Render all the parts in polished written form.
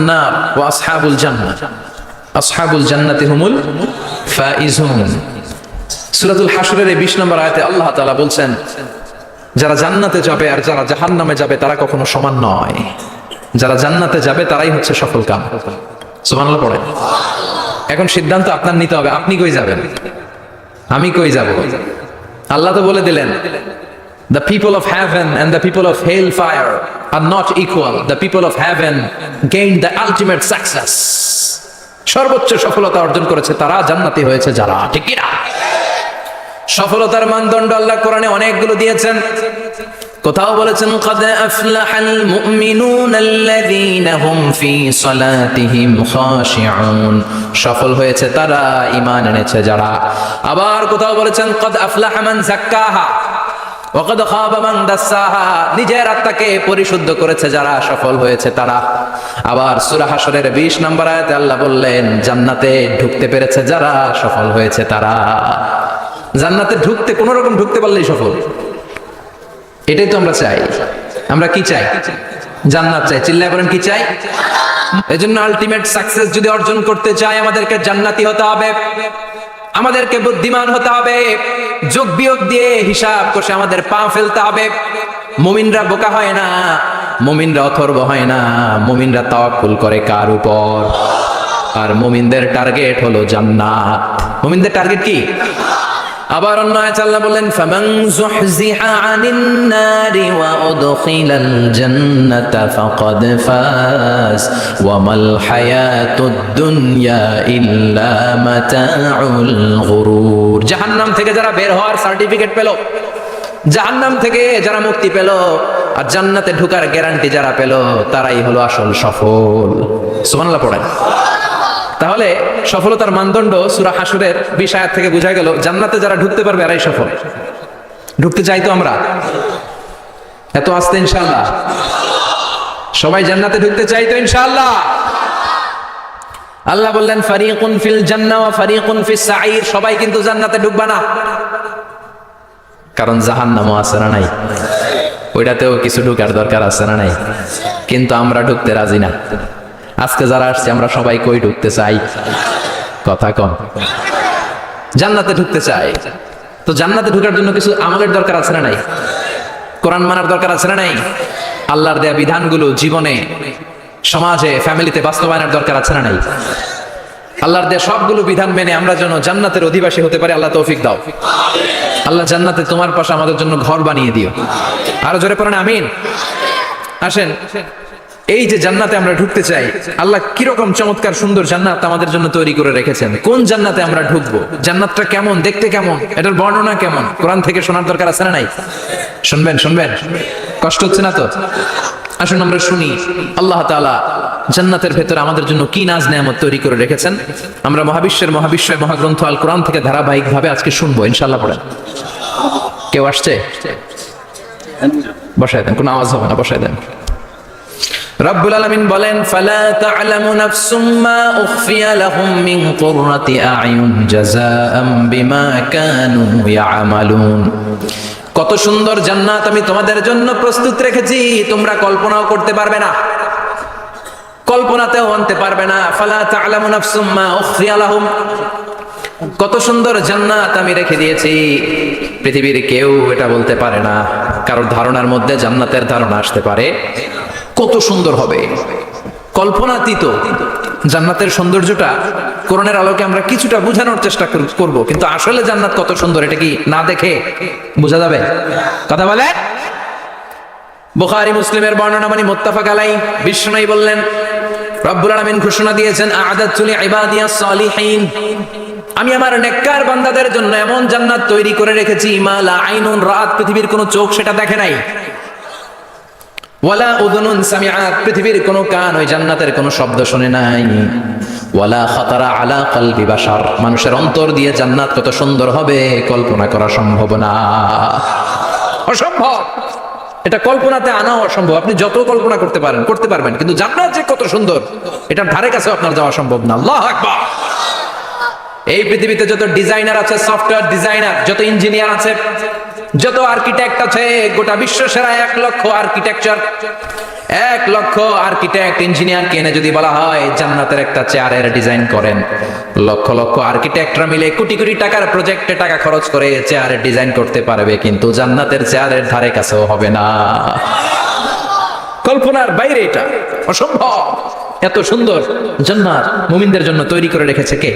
নার ওয়া আসহাবুল জান্নাহ, আসহাবুল জান্নাতি হুমুল ফাইজুন। সূরাতুল হাশরের 20 নম্বর আয়াতে আল্লাহ তাআলা বলছেন, যারা জান্নাতে যাবে আর যারা জাহান্নামে যাবে তারা কখনো সমান নয়। যারা জান্নাতে যাবে তারাই হচ্ছে সফল কাম। সুবহানাল্লাহ পড়ে। এখন সিদ্ধান্ত আপনার নিতে হবে, আপনি কই যাবেন, আমি কই যাব। আল্লাহ তো বলে দিলেন, the people of heaven and the people of hellfire are not equal. The people of heaven gained the ultimate success. সর্বোচ্চ সফলতা অর্জন করেছে তারা, জান্নাতি হয়েছে যারা। ঠিক কি না? সফলতার মানদণ্ড আল্লাহ কোরআনে অনেকগুলো দিয়েছেন। কোথাও বলেছেন, قد أفلح المؤمنون الذين هم في صلاتهم خاشعون, সফল হয়েছে তারা, ঈমান এনেছে যারা। আবার কোথাও বলেছেন, قد أفلح من زكاها وقد خاب من دساها, নিজের আত্মাকে পরিশুদ্ধ করেছে যারা, সফল হয়েছে তারা। আবার সূরা হাশরের 20 নম্বর আয়াতে আল্লাহ বললেন, জান্নাতে ঢুকতে পেরেছে যারা, সফল হয়েছে তারা। জান্নাতে ঢুকতে, কোন রকম ঢুকতে পারলেই সফল। এটাই তো আমরা চাই। আমরা কি চাই? জান্নাত চাই। চিল্লায় বলেন কি চাই? এজন্য আলটিমেট সাকসেস যদি অর্জন করতে চাই, আমাদেরকে জান্নাতি হতে হবে, আমাদেরকে বুদ্ধিমান হতে হবে, যোগ বিয়োগ দিয়ে হিসাব কষে আমাদের পা ফেলতে হবে। মুমিনরা বোকা হয় না, মুমিনরা অথর্ব হয় না, মুমিনরা তাওয়াক্কুল করে কার উপর? আর মুমিনদের টার্গেট হলো জান্নাত। মুমিনদের টার্গেট কি? আবার অন্য আয়াতে আল্লাহ বললেন, ফামান যুহজিহা আনিন নারি ওয়া উদখিলাল জান্নাতা ফাকাদ ফাজ ওয়া মাল হায়াতুদ দুনিয়া ইল্লা মাতাউল গুরুর। জাহান্নাম থেকে যারা বের হওয়ার সার্টিফিকেট পেল, জাহান্নাম থেকে যারা মুক্তি পেল, আর জান্নাতে ঢোকার গ্যারান্টি যারা পেল, তারাই হলো আসল সফল। সুবহানাল্লাহ পড়েন। তাহলে সফলতার মানদণ্ড সূরা হাশরের 20 আয়াত থেকে বোঝা গেল, জান্নাতে যারা ঢুকতে পারবে এরাই সফল। ঢুকতে চাই তো আমরা? এত আস্তে ইনশাআল্লাহ সবাই জান্নাতে ঢুকতে চাই তো ইনশাআল্লাহ? আল্লাহ বললেন, ফারিকুন ফিল জান্নাহ ওয়া ফারিকুন ফিস সাঈর, সবাই কিন্তু জান্নাতে ঢুকবে না, কারণ জাহান্নামও আছে না নাই? ওইটাতেও কিছু ঢুকার দরকার আছে না নাই? কিন্তু আমরা ঢুকতে রাজি না। আজকে যারা আসছে আমরা সবাই কই ঢুকতে চাই? কথা কম। জান্নাতে ঢুকতে চাই। তো জান্নাতে ঢোকার জন্য কিছু আমলের দরকার আছে না নাই? কোরআন মানার দরকার আছে না নাই? আল্লাহর দেয়া বিধানগুলো জীবনে, সমাজে, ফ্যামিলিতে বাস্তবায়নের দরকার আছে না নাই? আল্লাহর দেয়া সবগুলো বিধান মেনে আমরা যেন জান্নাতের অধিবাসী হতে পারি, আল্লাহ তৌফিক দাও। আল্লাহ জান্নাতে তোমার পাশে আমাদের জন্য ঘর বানিয়ে দিও। আরো জোরে পড়েন আমিন। আসেন, এই যে জান্নাতে আমরা ঢুকতে চাই, আল্লাহ কিরকম চমৎকার সুন্দর জান্নাত আমাদের জন্য তৈরি করে রেখেছেন। কোন জান্নাতে আমরা ঢুকবো, জান্নাতটা কেমন, দেখতে কেমন, এটার বর্ণনা কেমন, কোরআন থেকে শোনার দরকার আছে না নাই? শুনবেন, শুনবেন, কষ্ট হচ্ছে না তো? আসুন আমরা শুনি আল্লাহ তাআলা জান্নাতের ভেতরে আমাদের জন্য কি নাজ নেয়ামত তৈরি করে রেখেছেন। আমরা মহাবিশ্বের মহাগ্রন্থ আল কোরআন থেকে ধারাবাহিক ভাবে আজকে শুনবো ইনশাআল্লাহ। পড়েন। কেউ আসছে? বসায় দেন, কোনো আওয়াজ হবে না, বসায় দেন। রব্বুল আলামিন বলেন, ফালা তা'লামু নাফসুম মা উখফিয়া লাহুম মিন কুররাতি আ'য়ুন জাযাআম বিমা কানু ইয়া'মালুন। কত সুন্দর জান্নাত আমি তোমাদের জন্য প্রস্তুত রেখেছি, তোমরা কল্পনাও করতে পারবে না, কল্পনাতেও আনতে পারবে না। ফালা তা'লামু নাফসুম মা উখফিয়া লাহুম, কত সুন্দর জান্নাত আমি রেখে দিয়েছি, পৃথিবীর কেউ এটা বলতে পারে না। কারোর ধারণার মধ্যে জান্নাতের ধারণা আসতে পারে কত সুন্দর হবে, কল্পনাতীত। জান্নাতের সৌন্দর্যটা কোরআনের আলোকে আমরা কিছুটা বোঝানোর চেষ্টা করব, কিন্তু আসলে জান্নাত কত সুন্দর এটা কি না দেখে বোঝা যাবে? কথা বলে। বুখারী মুসলিমের বর্ণনা মানে মুত্তাফাক আলাইহি, বিশ্বনবী বললেন, রব্বুল আলামিন ঘোষণা দিয়েছেন, আ'আদাতু লিইবাদিয়াস সালিহিন, আমি আমার নেককার বান্দাদের জন্য এমন জান্নাত তৈরি করে রেখেছি, মা লা আইনুন রাআত, পৃথিবীর কোনো চোখ সেটা দেখে নাই, ওয়ালা উযুনুন সামিআত, পৃথিবীর কোনো কান ওই জান্নাতের কোনো শব্দ শুনে নাই, ওয়ালা খাতারা আলা কলবি বাশার, মানুষের অন্তর দিয়ে জান্নাত কত সুন্দর হবে কল্পনা করা সম্ভব না, অসম্ভব। এটা কল্পনাতে আনা অসম্ভব। আপনি যত কল্পনা করতে পারবেন, কিন্তু জান্নাত যে কত সুন্দর এটার ধারে কাছে আপনার যাওয়া সম্ভব না। আল্লাহু আকবার। এই পৃথিবীতে যত ডিজাইনার আছে, সফটওয়্যার ডিজাইনার, যত ইঞ্জিনিয়ার আছে, যত আর্কিটেক্ট আছে, গোটা বিশ্ব সেরা 1 লক্ষ আর্কিটেকচার 1 লক্ষ আর্কিটেক্ট ইঞ্জিনিয়ারকে এনে যদি বলা হয় জান্নাতের একটা চেয়ারের ডিজাইন করেন, লক্ষ লক্ষ আর্কিটেক্টরা মিলে কোটি কোটি টাকার প্রজেক্টে টাকা খরচ করে চেয়ারের ডিজাইন করতে পারবে, কিন্তু জান্নাতের চেয়ারের ধারে কাছেও হবে না। কল্পনার বাইরে, এটা অসম্ভব। এত সুন্দর জান্নাত মুমিনদের জন্য তৈরি করে রেখেছে কে?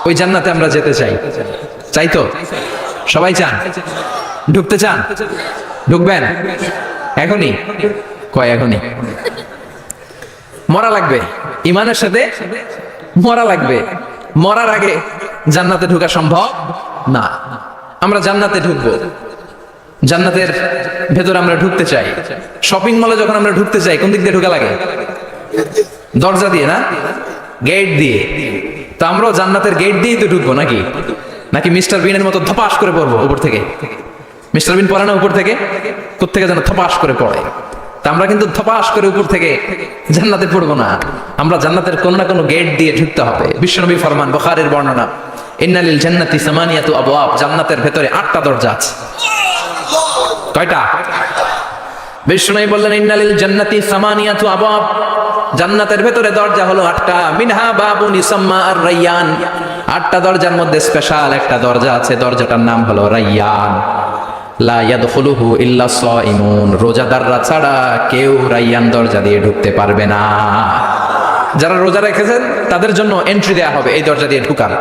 ওই জান্নাতে আমরা যেতে চাই, চাই তো? সবাই চান? ঢুকতে চান? ঢুকবেন এখনই? কয় এখনই? মরা লাগবে, ইমানের সাথে মরা লাগবে। মরার আগে জান্নাতে ঢোকা সম্ভব না। আমরা জান্নাতে ঢুকবো, জান্নাতের ভেতর আমরা ঢুকতে চাই। শপিং মলে যখন আমরা ঢুকতে চাই কোন দিক দিয়ে ঢোকা লাগে? দরজা দিয়ে না, গেট দিয়ে। তো আমরাও জান্নাতের গেট দিয়েই তো ঢুকবো নাকি? নাকি মিস্টার বিনের মতো ধপাস করে পড়বো উপর থেকে? মিস্টার বিন পড়ে না উপর থেকে? কোত্থেকে যেন ধপাস করে পড়ে। তা আমরা কিন্তু ধপাস করে উপর থেকে জান্নাতে পড়বো না, আমরা জান্নাতের কোন না কোনো গেট দিয়ে ঢুকতে হবে। বিশ্বনবী ফরমান, বুখারীর বর্ণনা, ইন্নালিল জান্নাতি সামানিয়াতু আবওয়াব, জান্নাতের ভেতরে 8টা দরজা আছে। কয়টা? বিশ্বনবী বললেন ইন্নালিল জান্নাতি সামানিয়াতু আবওয়াব, জান্নাতের ভেতরে দরজা হলো 8টা। মিনহা বাবুন ইউসাম্মা আর-রায়্যান, 8টা দরজার মধ্যে স্পেশাল একটা দরজা আছে, দরজাটার নাম হলো রায়্যান। লা ইয়াদখুলুহু ইল্লা সাইমুন, রোজাদাররা ছাড়া কেউ রায়্যান দরজা দিয়ে ঢুকতে পারবে না। যারা রোজা রেখেছেন তাদের জন্য এন্ট্রি দেয়া হবে এই দরজা দিয়ে ঢুকার।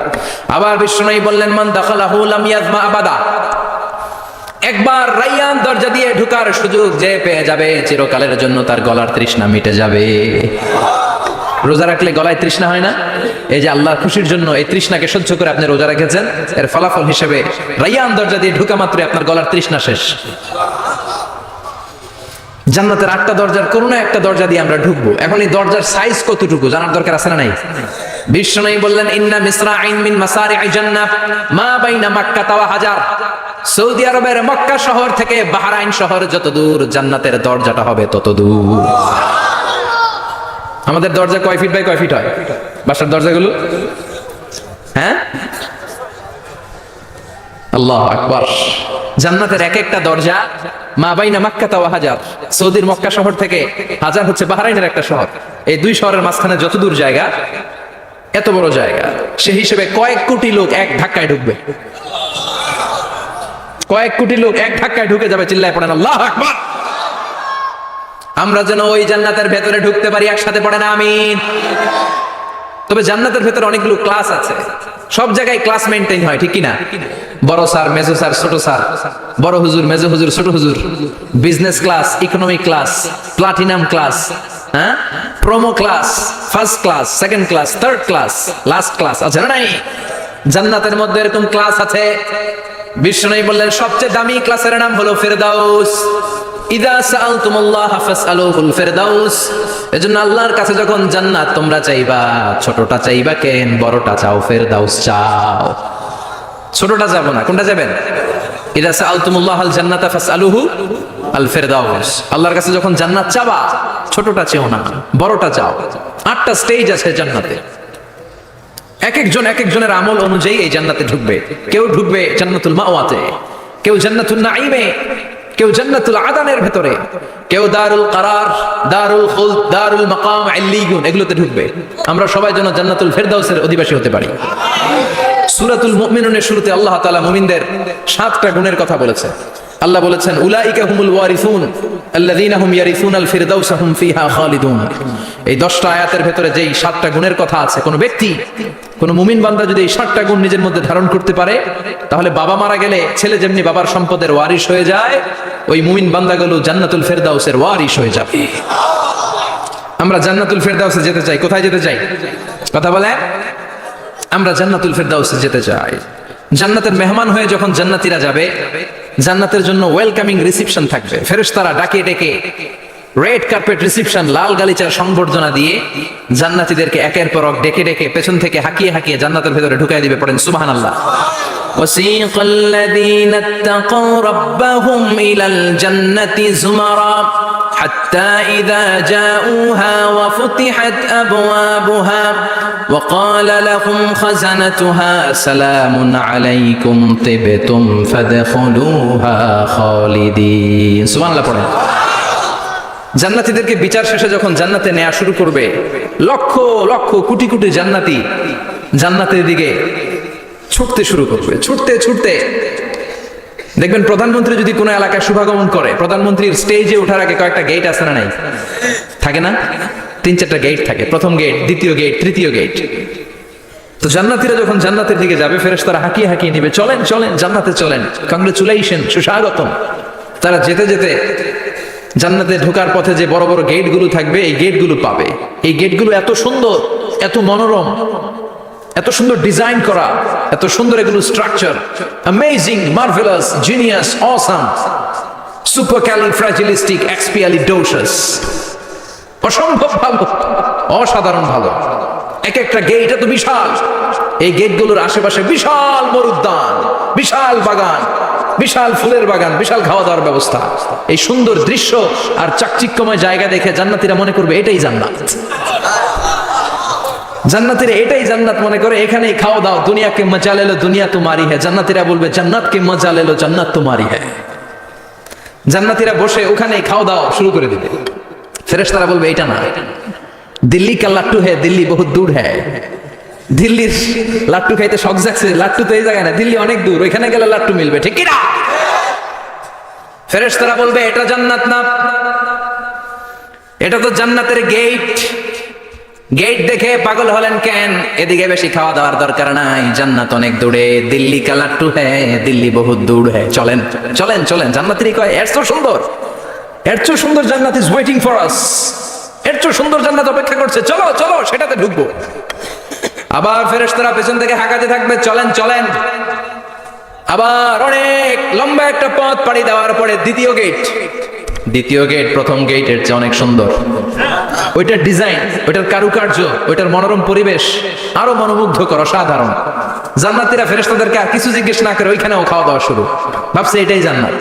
আবার বিশ্বনবী বললেন মান দাখালাহু লাম ইয়াজমা আবাদা, একবার রায়্যান দরজা দিয়ে ঢুকার সুযোগ যে পেয়ে যাবে চিরকালের জন্য তার গলার তৃষ্ণা মিটে যাবে। রোজা রাখলে গলায় তৃষ্ণা হয় না? এই যে আল্লাহর খুশির জন্য এই তৃষ্ণাকে সহ্য করে আপনি রোজা রেখেছেন, এর ফলাফল হিসেবে রায়্যান দরজা দিয়ে ঢুকা মাত্রই আপনার গলার তৃষ্ণা শেষ। জান্নাতের 8টা দরজার কোন না একটা দরজা দিয়ে আমরা ঢুকবো। এখন এই দরজার সাইজ কতটুকু জানার দরকার আছে না নাই? বিশ্বনবী বললেন ইন্না মিসরাইন মিন মাসারি'ই জান্নাত মা বাইনা মাক্কা ওয়া হাজার, সৌদি আরবের মক্কা শহর থেকে বাহরাইন শহর যত দূর, জান্নাতের দরজাটা হবে তত দূর। আমাদের দরজা কয় ফিট বাই কয় ফিট হয় বাসার দরজাগুলো? হ্যাঁ, আল্লাহু আকবার। জান্নাতের এক একটা দরজা মা বাইনা মাক্কা ওয়া হাজার, সৌদির মক্কা শহর থেকে হাজার হচ্ছে বাহরাইনের একটা শহর, এই দুই শহরের মাঝখানে যত দূর জায়গা, এত বড় জায়গা, সেই হিসেবে কয়েক কোটি লোক এক ধাক্কায় ঢুকবে। কয়েক কোটি লোক এক ধাক্কায় ঢুকে যাবে। চিল্লায় পড়েন আল্লাহু আকবার। আমরা যেন ওই জান্নাতের ভেতরে ঢুকতে পারি, একসাথে পড়েন আমিন। তবে জান্নাতের ভেতরে অনেকগুলো ক্লাস আছে, সব জায়গায় ক্লাস মেইনটেইন হয়, ঠিক কিনা? বড় স্যার, মেজো স্যার, ছোট স্যার, বড় হুজুর, মেজো হুজুর, ছোট হুজুর, business class, economic class, platinum class, হ্যাঁ, promo class, first class, second class, third class, last class আছে না নাই? জান্নাতের মধ্যে এরকম ক্লাস আছে। বিশ্বনবী বললেন সবচেয়ে দামি ক্লাসের নাম হলো ফেরদাউস। ইদা সাআলতুমুল্লাহ ফাসআলুহুল ফেরদাউস, এজন্য আল্লাহর কাছে যখন জান্নাত তোমরা চাইবা, ছোটটা চাইবা কেন, বড়টা চাও, ফেরদাউস চাও। ছোটটা যাব না, কোনটা যাবেন? ইদা সাআলতুমুল্লাহাল জান্নাতা ফাসআলুহু আল ফেরদাউস, আল্লাহর কাছে যখন জান্নাত চাবা ছোটটা চেও না, বড়টা চাও। 8টা স্টেজ আছে জান্নাতে, এক একজনের আমল অনুযায়ী এই জান্নাতে ঢুকবে। কেউ ঢুকবে জান্নাতুল মাওয়াতে, কেউ জান্নাতুল নাঈমে, কেউ জান্নাতুল আদানের ভেতরে, কেউ দারুল কারার, দারুল খুলদ, দারুল মাকাম, ইল্লিয়ুন, এগুলোতে ঢুকবে। আমরা সবাই যেন জান্নাতুল ফেরদাউসের অধিবাসী হতে পারি। সূরাতুল মুমিনুনের শুরুতে আল্লাহ তাআলা মুমিনদের 7টা গুণের কথা বলেছে। আল্লাহ বলেছেন উলাইকা হুমুল ওয়ারিসুন আল্লাযীনা হুম ইয়ারিসুনাল ফিরদাউসা হুম ফিহা খালিদুন। এই 10টা আয়াতের ভেতরে যেই 7টা গুণের কথা আছে, কোন ব্যক্তি, কোন মুমিন বান্দা যদি এই 7টা গুণ নিজের মধ্যে ধারণ করতে পারে, তাহলে বাবা মারা গেলে ছেলে যেমনি বাবার সম্পদের ওয়ারিশ হয়ে যায়, ওই মুমিন বান্দাগুলো জান্নাতুল ফেরদাউসের ওয়ারিশ হয়ে যাবে। আমরা জান্নাতুল ফেরদাউসে যেতে চাই। কোথায় যেতে চাই? কথা বলেন। আমরা জান্নাতুল ফেরদাউসে যেতে চাই। জান্নাতের মেহমান হয়ে যখন জান্নাতীরা যাবে, জান্নাতের জন্য ওয়েলকামিং রিসেপশন থাকবে। ফেরেশতারা ডাকে ডেকে রেড কার্পেট রিসেপশন, লাল গালিচার সংবর্ধনা দিয়ে জান্নাতীদেরকে একের পর এক ডেকে ডেকে পেছন থেকে হাঁকিয়ে হাঁকিয়ে জান্নাতের ভেতরে ঢুকাই দিবে। পড়েন সুবহানাল্লাহ। وسيق الذين اتقوا ربهم إلى الجنة زمرا حتى إذا جاءوها وفتحت أبوابها وقال لهم خزنتها سلام عليكم طبتم فادخلوها خالدين. سبحان الله. জান্নাতীদেরকে বিচার শেষে যখন জান্নাতে নেওয়া শুরু করবে, লক্ষ লক্ষ কোটি কোটি জান্নাতি জান্নাতের দিকে ছুটতে শুরু করবে, ছুটতে ছুটতে। দেখবেন প্রধানমন্ত্রী যদি কোনো এলাকায় শুভাগমন করে, প্রধানমন্ত্রীর স্টেজে ওঠার আগে কয়েকটা গেট আছে না নাই? থাকে না? 3-4টা গেট থাকে, প্রথম গেট, দ্বিতীয় গেট, তৃতীয় গেট। তো জান্নাতীরা যখন জান্নাতের দিকে যাবে, ফেরেশতারা হাঁকিয়ে হাঁকিয়ে নিবে, চলেন চলেন জান্নাতে চলেন, কংগ্রেচুলেশন, সুস্বাগতম। তারা যেতে যেতে জান্নাতে ঢোকার পথে যে বড় বড় গেটগুলো থাকবে, এই গেটগুলো পাবে। এই গেটগুলো এত সুন্দর, এত মনোরম, এত সুন্দর ডিজাইন করা, এত সুন্দর এগুলো structure, amazing, marvellous, genius, awesome, supercalifragilisticexpialidocious, অসম্ভব ভালো, অসাধারণ ভালো। এক একটা গেট এত বিশাল। এই গেটগুলোর আশেপাশে বিশাল মরুদ্যান, বিশাল বাগান, বিশাল ফুলের বাগান, বিশাল খাওয়া দাওয়ার ব্যবস্থা। এই সুন্দর দৃশ্য আর চাকচিক্যময় জায়গা দেখে জান্নাতীরা মনে করবে এটাই জান্নাত। জান্নাতীরা এটাই জান্নাত মনে করে, এখানেই খাওয়া দাও। দুনিয়াকে মজা লেলো দুনিয়া তোমারি হ্যায়। জান্নাতীরা বলবে জান্নাতকে মজা লেলো জান্নাত তোমারি হ্যায়। জান্নাতীরা বসে ওখানেই খাওয়া দাও শুরু করে দিবে। ফেরেশতারা বলবে এটা না, দিল্লি কা লাট্টু হ্যায়, দিল্লি বহুত দূর হ্যায়। দিল্লির লাট্টু খাইতে শখ জাগছে, লাট্টু তো এই জায়গায় না, দিল্লি অনেক দূর, ওইখানে গেলে লাট্টু মিলবে, ঠিক কি না? ফেরেশতারা বলবে এটা জান্নাত না, এটা তো জান্নাতের গেট। গেট দেখে পাগল হলেন কেন? এদিকে বেশি খাওয়া দাওয়ার দরকার নাই, জান্নাত অনেক দূরে। দিল্লি কা লাট্টু হ্যায়, দিল্লি বহুত দূর হ্যায়। চলেন চলেন চলেন। জান্নাতেরই কয় এর তো সুন্দর, এর তো সুন্দর জান্নাত ইজ ওয়েটিং ফর আস, এর তো সুন্দর জান্নাত অপেক্ষা করছে, চলো চলো সেটাতে ঢুকবো। আবার ফেরেশতারা পেছন থেকে হাঁকাতে থাকবে, চলেন চলেন। আবার অনেক লম্বা একটা পথ পাড়ি দেওয়ার পরে দ্বিতীয় গেট। দ্বিতীয় গেট প্রথম গেটের চেয়ে অনেক সুন্দর। ওইটার ডিজাইন, ওইটার কারুকার্য, ওইটার মনোরম পরিবেশ আরো মনোমুগ্ধকর, অসাধারণ। জান্নাতীরা ফেরেশতাদেরকে আর কিছু জিজ্ঞেস না করে ওইখানেও খাওয়া দাওয়া শুরু, ভাবছে এটাই জান্নাত।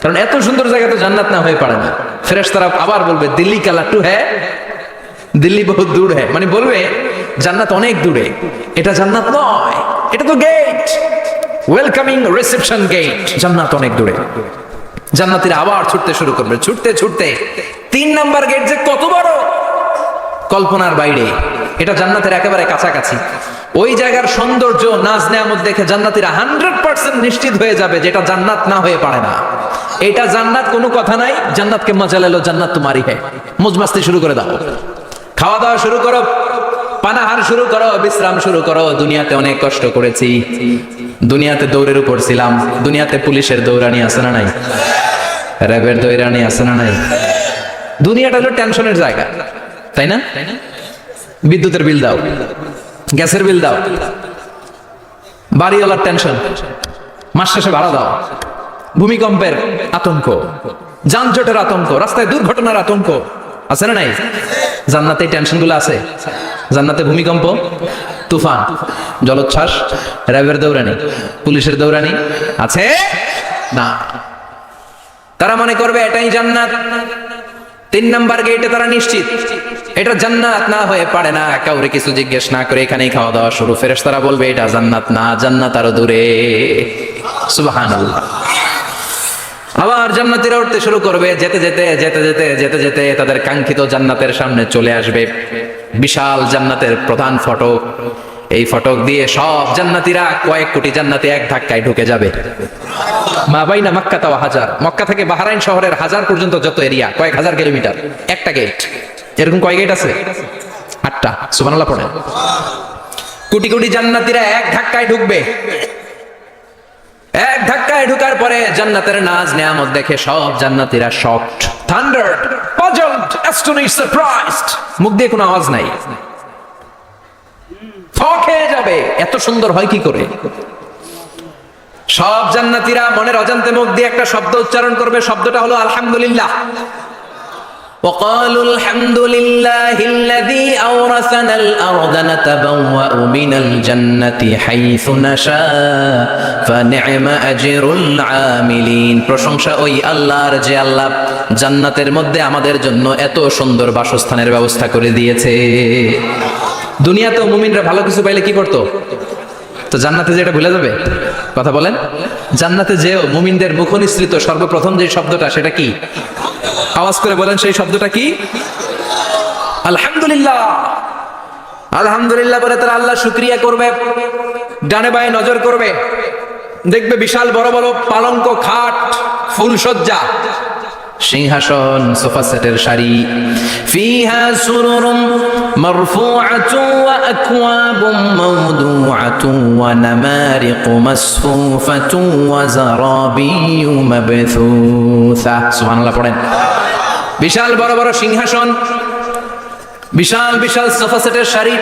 কারণ এত সুন্দর জায়গা তো জান্নাত না হয়ে পারে না। ফেরেশতারা আবার বলবে দিল্লি কা লাট্টু হ্যায়, দিল্লি বহুত দূর হ্যায়, মানে বলবে জান্নাত অনেক দূরে, এটা জান্নাত নয়, এটা তো গেট, ওয়েলকামিং রিসেপশন গেট, জান্নাত অনেক দূরে। জান্নাতীরা আবার ছুটতে শুরু করবে, ছুটতে ছুটতে 3 নাম্বার গেট যে কত বড়, কল্পনার বাইরে। এটা জান্নাতের একেবারে কাছাকাছি। ওই জায়গার সৌন্দর্য, নাজ নেয়ামত দেখে জান্নাতীরা 100% নিশ্চিত হয়ে যাবে যে এটা জান্নাত না হয়ে পারে না, এটা জান্নাত, কোনো কথা নাই। জান্নাতকে মজা লেলো জান্নাত তোমারি হ্যায়। মুজমাস্তি শুরু করে দাও, খাওয়া দাওয়া শুরু করো, পানাহার শুরু করো, বিশ্রাম শুরু করো। দুনিয়াতে অনেক কষ্ট করেছি, দুনিয়াতে দৌড়ের উপর ছিলাম, দুনিয়াতে পুলিশের দৌড়ানি আছে না নাই, র্যাবের দৌড়ানি আছে না নাই। দুনিয়াটা হলো টেনশনের জায়গা, তাই না? বিদ্যুতের বিল দাও, গ্যাসের বিল দাও, বাড়িওয়ালার টেনশন, মাস শেষে ভাড়া দাও, ভূমিকম্পের আতঙ্ক, যানজটের আতঙ্ক, রাস্তায় দুর্ঘটনার আতঙ্ক, আছে না নাই? জান্নাতে টেনশন গুলো আছে। জান্নাতে ভূমিকম্প, তুফান, জলোচ্ছ্বাস, র্যাবের দৌড়ানি, পুলিশের দৌড়ানি আছে না। তারা মনে করবে এটাই জান্নাত। 3 নাম্বার গেটে তারা নিশ্চিত এটা জান্নাত না হয়ে পারে না। কাউরে কিছু জিজ্ঞেস না করে এখানেই খাওয়া দাওয়া শুরু। ফেরেশতারা বলবে এটা জান্নাত না, জান্নাত আরো দূরে। সুবহানাল্লাহ। আবার জান্নাতীরা উঠতে শুরু করবে, যেতে যেতে যেতে যেতে যেতে যেতে তাদের কাঙ্ক্ষিত জান্নাতের সামনে চলে আসবে। বিশাল জান্নাতের প্রধান ফটক। এই ফটক দিয়ে সব জান্নাতীরা, কয়েক কোটি জান্নাতি এক ধাক্কায় ঢুকে যাবে। মা বাইনা মক্কা ওয়া হাজার, মক্কা থেকে বাহরাইন শহরের হাজার পর্যন্ত যত এরিয়া, কয়েক হাজার কিলোমিটার, একটা গেট। এরকম কয় গেট আছে? 8টা। সুবহানাল্লাহ পড়েন। কোটি কোটি জান্নাতীরা এক ধাক্কায় ঢুকবে। এক ধাক্কায় ঢুকার পরে জান্নাতের নাজ নেয়ামত দেখে সব জান্নাতীরা শকড, থান্ডার্ড, পাজলড, অ্যাস্টনিশড, সারপ্রাইজড। মুখ দিয়ে কোনো আওয়াজ নাই, থক হয়ে যাবে, এত সুন্দর হয় কি করে। সব জান্নাতীরা মনের অজান্তে মুখ দিয়ে একটা শব্দ উচ্চারণ করবে, শব্দটা হলো আলহামদুলিল্লাহ। وقالوا الحمد لله الذي أورثنا الأرض نتبوأ من الجنة حيث نشاء فنعم أجر العاملين। প্রশংসা ওই আল্লাহর যে আল্লাহ জান্নাতের মধ্যে আমাদের জন্য এত সুন্দর বাসস্থানের ব্যবস্থা করে দিয়েছে। দুনিয়াতেও মুমিনরা ভালো কিছু পাইলে কি করতো? তো জান্নাতে যেটা ভুলে যাবে। কথা বলেন। জান্নাতে যেও মুমিনদের মুখ নিঃসৃত সর্বপ্রথম যে শব্দটা সেটা কি? আওয়াজ করে বলেন, সেই শব্দটা কি? আলহামদুলিল্লাহ। আলহামদুলিল্লাহ বলে তারা আল্লাহ শুকরিয়া করবে, ডানে বায়ে নজর করবে, দেখবে বিশাল বড় বড় পালঙ্ক, খাট, ফুলসজ্জা, সিংহাসন, সোফা সেটের সারি, ফিহা সুরুরুম মারফুআতুন ওয়া আকওয়াবুম মাওদুআতুন ওয়া নামারিকু মাসফুফাতুন ওয়া যারাবিয়্যু মাবথুসা। সুবহানাল্লাহ পড়েন। বিশাল বড় বড় সিংহাসন, বিশাল বিশাল সোফা সেটের সারি,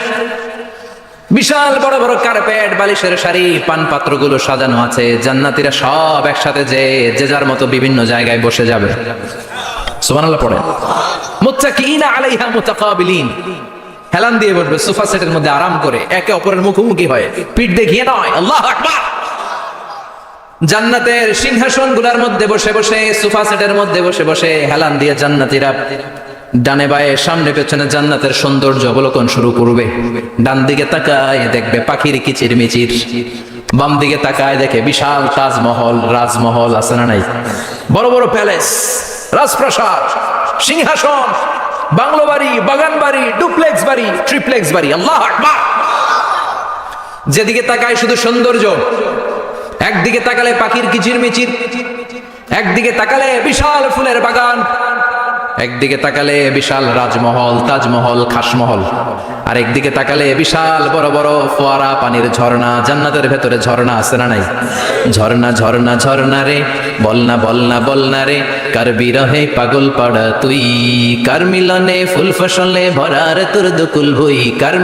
বিশাল বড় বড় কার্পেট, বালিশের সারি, পান পাত্রগুলো সাজানো আছে। জান্নাতীরা সব একসাথে যে যার মতো বিভিন্ন জায়গায় বসে যাবে। সুবহানাল্লাহ পড়েন। মুত্তাকিইনা আলাইহা মুতাকাবিলিন, হেলান দিয়ে বসবে সোফা সেটের মধ্যে আরাম করে, একে অপরের মুখোমুখি হয়ে, পিঠ দেখিয়ে নয়। আল্লাহু আকবার। জান্নাতের সিংহাসনগুলোর মধ্যে বসে বসে, সোফা সেটের মধ্যে বসে বসে হেলান দিয়ে জান্নাতীরা ডানে বায়ে সামনে পেছনে জান্নাতের সৌন্দর্য অবলোকন শুরু করবে। ডান দিকে তাকায় দেখবে পাখির কিচিরমিচির, বাম দিকে তাকায় দেখে বিশাল তাজমহল, রাজমহল আছে না নাই? বড় বড় প্যালেস, রাজপ্রাসাদ, সিংহাসন, বাংলো বাড়ি, বাগান বাড়ি, ডুপ্লেক্স বাড়ি, ট্রিপ্লেক্স বাড়ি। আল্লাহু আকবার। যেদিকে তাকায় শুধু সৌন্দর্য। একদিকে তাকালে পাখির কিচিরমিচির, একদিকে তাকালে বিশাল ফুলের বাগান, একদিকে তাকালে বিশাল রাজমহল, তাজমহল, খাসমহল, আর একদিকে তাকালে বিশাল বড় বড় ফোয়ারা, পানির ঝর্ণা। জান্নাতের ভেতরে ঝর্ণা আছে না নাই? ঝর্ণা ঝর্ণা ঝর্ণা রে, বলনা বলনা বলনা রে, কার বিরহে পাগল পাড়া তুই, কার মিলনে ফুল ফসলে ভরা রে তোর দুকুল ভুই, কার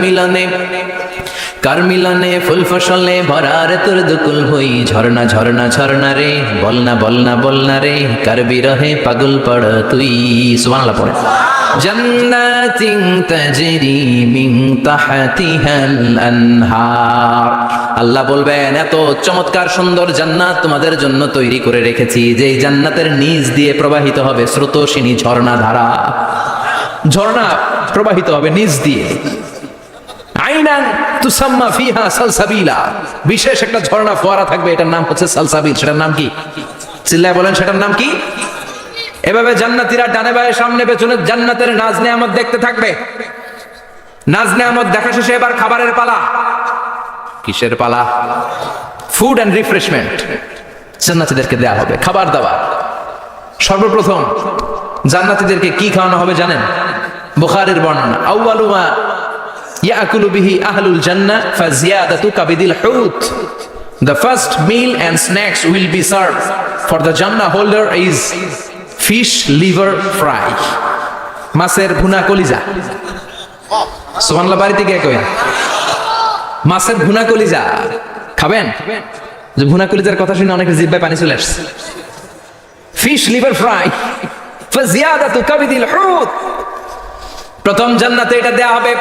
মিলনে ফুল ফসলে ভরা রে তোর দুকুল ভুই। ঝর্ণা ঝর্ণা ঝর্ণা রে, বলনা বলনা বলনা রে, কার বিরহে পাগল পাড়া তুই। সুবহানাল্লাহ পড়ে। জান্নাতিন তাজরি মিন তাহতিহাল আনহার, আল্লাহ বলবেন এত চমৎকার সুন্দর জান্নাত তোমাদের জন্য তৈরি করে রেখেছি, যে জান্নাতের নিচ দিয়ে প্রবাহিত হবে স্রোতস্বিনী ঝর্ণা ধারা। ঝর্ণা প্রবাহিত হবে নিচ দিয়ে। আইনান তুসাম্মা ফিহা সালসাবিলা, বিশেষ একটা ঝর্ণা ফোয়ারা থাকবে, এটার নাম হচ্ছে সালসাবিল। সেটার নাম কি? চিল্লায় বলেন, সেটার নাম কি? এভাবে জান্নাতীরা ডানে বায়ে সামনে পেছনে জান্নাতের নাজ নেয়ামত দেখতে থাকবে। নাজ নেয়ামত দেখা শেষে এবার খাবারের পালা। কিসের পালা? ফুড এন্ড রিফ্রেশমেন্ট জান্নাতীদেরকে দেয়া হবে, খাবার দাবার। সর্বপ্রথম জান্নাতীদেরকে কি খাওয়ানো হবে জানেন? বুখারীর বর্ণনা, আউয়ালু মা ইয়াকুলু বিহি আহলুল জান্নাহ ফাজিয়াদাতু কাবিদিল হুত, the first meal and snacks will be served for the Jannah holder is fish liver fry, মাছের ভুনা কলিজা। সুবহানাল্লাহ। বাড়িতে গিয়ে কই মাছের ভুনা কলিজা খাবেন? যে ভুনা কলিজার কথা শুনে অনেকের জিহ্বায় পানি চলে আসছে। ফিশ লিভার ফ্রাই ফাজিয়াদাতু কাবিদিল হুত, প্রথম জান্নাতে এটা দেয়া হবে।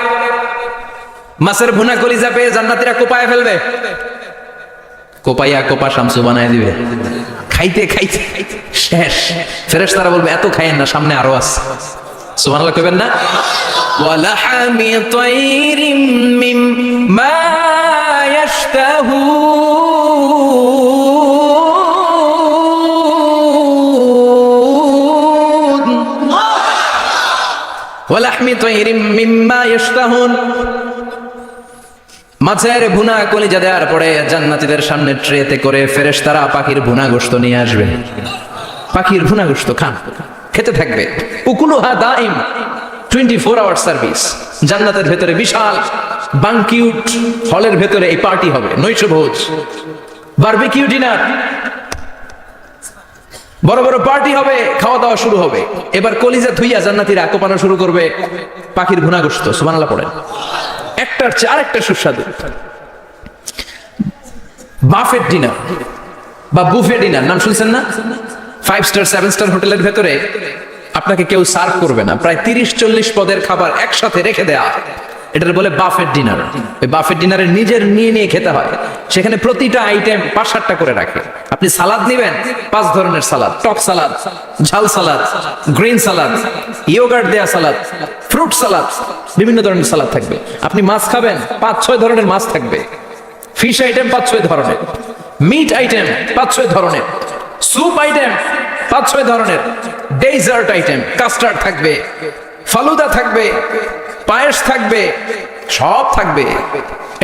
মাছের ভুনা কলিজা পেয়ে জান্নাতীরা কোপায় ফেলবে, কোপাইয়া কোপা শামসু বানায় দিবে। খাইতে খাইতে শেষ। ফেরেশতারা বলবে এত খাইয়েন না, সামনে আরো আছে। সুবহানাল্লাহ কইবেন না? ওয়ালাহামি তায়রিম মিম্মা ইয়াশতাহুন, ওয়ালাহমি তায়রিম মিম্মা ইয়াশতাহুন, মাছের ভুনা কলিজা দেওয়ার পরে জান্নাতীদের সামনে ট্রেতে করে ফেরেশতারা পাখির ভুনা গোশত নিয়ে আসবে। পাখির ভুনা গোশত খান, খেতে থাকবে। উকুলুহা দাইম, 24 আওয়ার সার্ভিস। জান্নাতের ভেতরে বিশাল বানকিউট হলের ভেতরে এই পার্টি হবে, নৈশভোজ, বারবিকিউ ডিনার, বড় বড় পার্টি হবে, খাওয়া দাওয়া শুরু হবে। এবার কলিজা ধুইয়া জান্নাতীরা কোপানো শুরু করবে পাখির ভুনা গোশত। সুবহানাল্লাহ পড়েন। একটার চেয়ে আরেকটা সুস্বাদু। বাফেট ডিনার বা বুফে ডিনার নাম শুনছেন না? 5 স্টার 7 স্টার হোটেলের ভেতরে আপনাকে কেউ সার্ভ করবে না, প্রায় 30-40 পদের খাবার একসাথে রেখে দেয়া, এটার বলে বাফেট ডিনার। ওই বাফেট ডিনারে নিজের নিয়ে নিয়ে খেতে হয়। সেখানে প্রতিটা আইটেম 5-7টা করে রাখে। আপনি সালাদ নিবেন, 5 ধরনের সালাদ, টক সালাদ, ঝাল সালাদ, গ্রিন সালাদ, ইয়োগার্ট দেয়া সালাদ, ফ্রুট সালাদ, বিভিন্ন ধরনের সালাদ থাকবে। আপনি মাছ খাবেন, 5-6 ধরনের মাছ থাকবে। ফিশ আইটেম 5-6 ধরনের, মিট আইটেম 5-6 ধরনের, স্যুপ আইটেম 5-6 ধরনের, ডেজার্ট আইটেম, কাস্টার্ড থাকবে, ফালুদা থাকবে, পায়েস থাকবে, সব থাকবে।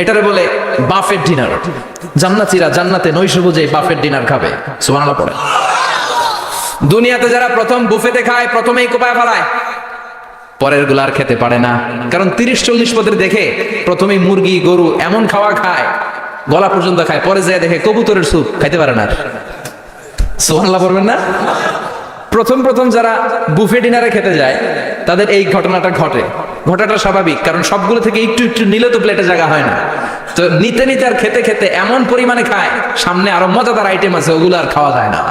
এটারে বলে বাফেট ডিনার। জান্নাতীরা জান্নাতে নৈশভোজে বাফেট ডিনার খাবে। সুবহানাল্লাহ পড়ে। দুনিয়াতে যারা প্রথম বুফেতে খায় প্রথমেই কোপায় ফেলায়, পরের গুলো আর খেতে পারে না। কারণ 30-40 পদের দেখে প্রথমেই মুরগি গরু এমন খাওয়া খায়, গলা পর্যন্ত খায়, পরে যায় দেখে কবুতরের স্যুপ খাইতে পারে না। সুবহানাল্লাহ পড়বেন না? প্রথম প্রথম যারা বুফে ডিনারে খেতে যায় তাদের এই ঘটনাটা ঘটে। ঘটাটা স্বাভাবিক, কারণ সবগুলো থেকে একটু একটু নিলে তো প্লেটে জায়গা হয় না। তো নিতে নিতে আর খেতে খেতে এমন পরিমাণে খায়, সামনে আরো মজাদার আইটেম আছে, ওগুলো আর খাওয়া যায় না।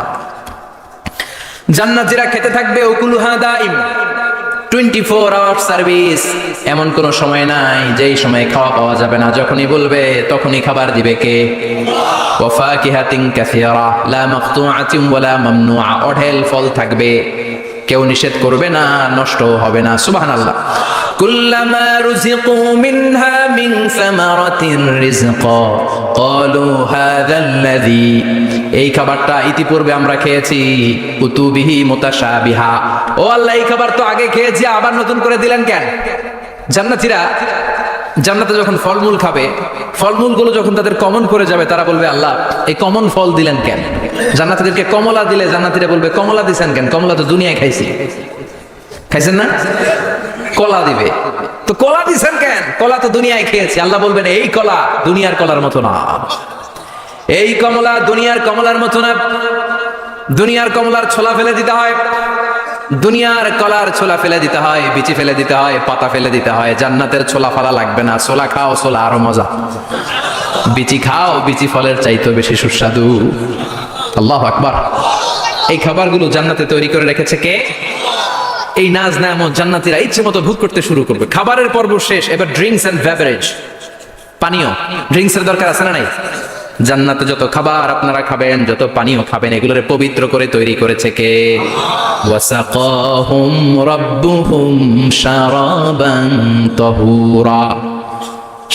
জান্নাতীরা খেতে থাকবে উকুলুহা দাইম, 24 আওয়ার সার্ভিস। এমন কোন সময় নাই যেই সময় খাওয়া পাওয়া যাবে না। যখনই বলবে তখনই খাবার দিবে কে? ওয়া ফাকিহাতিন কাসীরা লা মাকতুআতিন ওয়ালা মামনুআ। অঢেল ফল থাকবে, কেউ নিষেধ করবে না, নষ্ট হবে না। সুবহানাল্লাহ। কুল্লামা রুজিকু মিনহা মিন সামারাতির রিজকা ক্বালু হাযাল্লাযী। এই খাবারটা ইতিপূর্বে আমরা খেয়েছি, কুতুবিহি মুতাশাবিহা। ও আল্লাহ, এই খাবার তো আগে খেয়েছি, আবার নতুন করে দিলেন কেন? জান্নাতীরা জান্নাতে যখন ফলমূল খাবে, ফলমূলগুলো যখন তাদের কমন করে যাবে, তারা বলবে আল্লাহ এই কমন ফল দিলেন কেন? জান্নাতীদেরকে কমলা দিলে জান্নাতীরা বলবে কমলা দিছেন কেন? কমলা তো দুনিয়ায় খাইছি। খাইছেন না? কলা দিবে, তো কলা দিছেন কেন? কলা তো দুনিয়ায় খেয়েছি। আল্লাহ বলবেন এই কলা দুনিয়ার কলার মতো না, এই কমলা দুনিয়ার কমলার মতো না। দুনিয়ার কমলার ছোলা ফেলে দিতে হয়, দুনিয়ার কলার ছোলা ফেলে দিতে হয়, বিচি ফেলে দিতে হয়, পাতা ফেলে দিতে হয়। জান্নাতের ছোলা ফেলা লাগবে না। ছোলা খাও, ছোলা আরো মজা। বিচি খাও, বিচি ফলের চাইতে বেশি সুস্বাদু। আল্লাহু আকবার। এই খাবারগুলো জান্নাতে তৈরি করে রেখেছে কে? এই নাজ নেয়ামত জান্নাতীরা ইচ্ছে মতো ভোগ করতে শুরু করবে। খাবারের পর্ব শেষ, এবার ড্রিঙ্কস এন্ড বেভারেজ, পানীয়। ড্রিঙ্কস এর দরকার আছে না নাই? জান্নাতে যত খাবার আপনারা খাবেন, যত পানীয় খাবেন, এগুলোরে পবিত্র করে তৈরি করেছে কে? ওয়াসাকাহুম রাব্বুহুম শারাবান তাহুরা।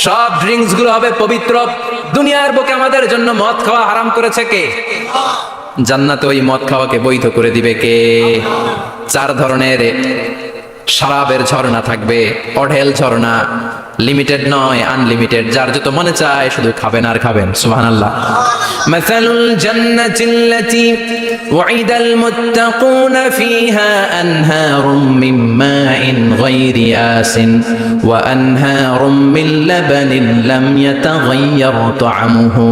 সব ড্রিঙ্কস গুলো হবে পবিত্র। দুনিয়ার বুকে আমাদের জন্য মদ খাওয়া হারাম করেছে কে? জান্নাতে ওই মদ খাওয়াকে বৈধ করে দিবে কে? 4 ধরনের শরাবের ঝর্ণা থাকবে, অঢেল ঝর্ণা, লিমিটেড নয়, আনলিমিটেড। যার যত মনে চায় শুধু খাবেন আর খাবেন। সুবহানাল্লাহ। মাসালুল জান্নাতিল্লাতী ওয়াইদাল মুত্তাকুনা ফীহা আনহারুম মিন মাইন গায়রি আসিন ওয়া আনহারুম মিন লাবানিন লাম ইয়াতাগায়্যার তা'আমুহু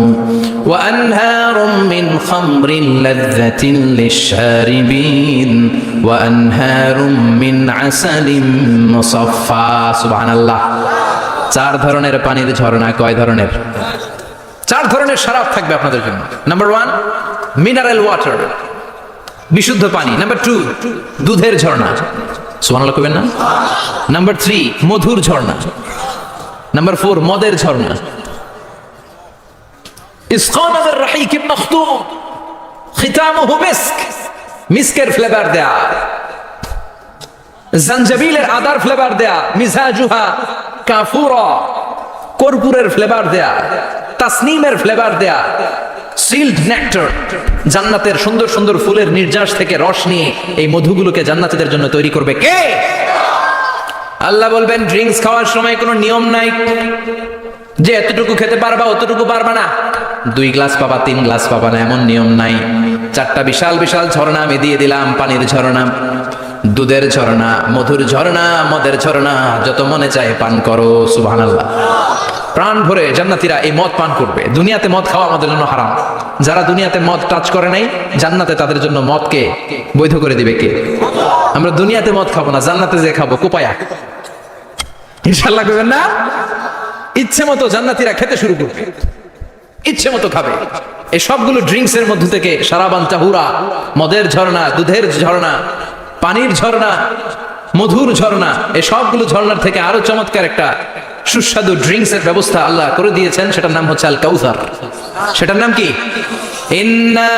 ওয়া আনহারুম মিন খামরিন লাযযাতিন লিশ-শারিবিন ওয়া আনহারুম মিন আসালিন মুসাফফা। সুবহানাল্লাহ। 4 ধরনের পানির ঝর্ণা। কয় ধরনের? 4 ধরনের শরাব থাকবে আপনাদের জন্য। নাম্বার 1 মিনারেল ওয়াটার, বিশুদ্ধ পানি। নাম্বার 2 দুধের ঝর্ণা। সুবহানাল্লাহ কইবেন না? নাম্বার 3 মধুর ঝর্ণা। নাম্বার 4 মদের ঝর্ণা। ইসকানা মির রাহিকিন মাখতুম খিতামুহু মিস্ক। মিস্কের ফ্লেভার দেয়া, জাঞ্জাবিলের আদার ফ্লেভার দেয়া, মিজাজুহা কাফুরা, কর্পূরের ফ্লেভার দেয়া, তাসনিমের ফ্লেভার দেয়া, সিল্ড নেক্টার। জান্নাতের সুন্দর সুন্দর ফুলের নির্যাস থেকে রস নিয়ে এই মধুগুলোকে জান্নাতীদের জন্য তৈরি করবে কে? আল্লাহ বলবেন ড্রিঙ্কস খাওয়ার সময় কোনো নিয়ম নাই যে এতটুকু খেতে পারবা অতটুকু পারবা না, 2 গ্লাস পাবা 3 গ্লাস পাবা না, এমন নিয়ম নাই। 4টা বিশাল বিশাল ঝর্ণা আমি দিয়ে দিলাম। পানির ঝর্ণা, দুধের ঝর্ণা, মধুর ঝর্ণা, মদের ঝর্ণা, যত মনে চায় পান করো। সুবহানাল্লাহ। প্রাণ ভরে জান্নাতীরা এই মদ পান করবে। দুনিয়াতে মদ খাওয়া আমাদের জন্য হারাম। যারা দুনিয়াতে মদ টাচ করে নাই, জান্নাতে তাদের জন্য মদকে বৈধ করে দিবে কে? আমরা দুনিয়াতে মদ খাবো না, জান্নাতে যে খাবো কোপায়া। ইনশাআল্লাহ কইবেন না? ইচ্ছে মতো জান্নাতীরা খেতে শুরু করবে, ইচ্ছে মতো খাবে। এই সবগুলো ড্রিঙ্কস এর মধ্যে থেকে শারাবান তাহুরা, মদের ঝর্ণা, দুধের ঝর্ণা, পানির ঝর্ণা, মধুর ঝর্ণা, এই সবগুলো ঝর্ণার থেকে আরো চমৎকার একটা সুস্বাদু ড্রিঙ্কস এর ব্যবস্থা আল্লাহ করে দিয়েছেন। সেটার নাম হচ্ছে আল কাউসার। সেটার নাম কি? ইন্না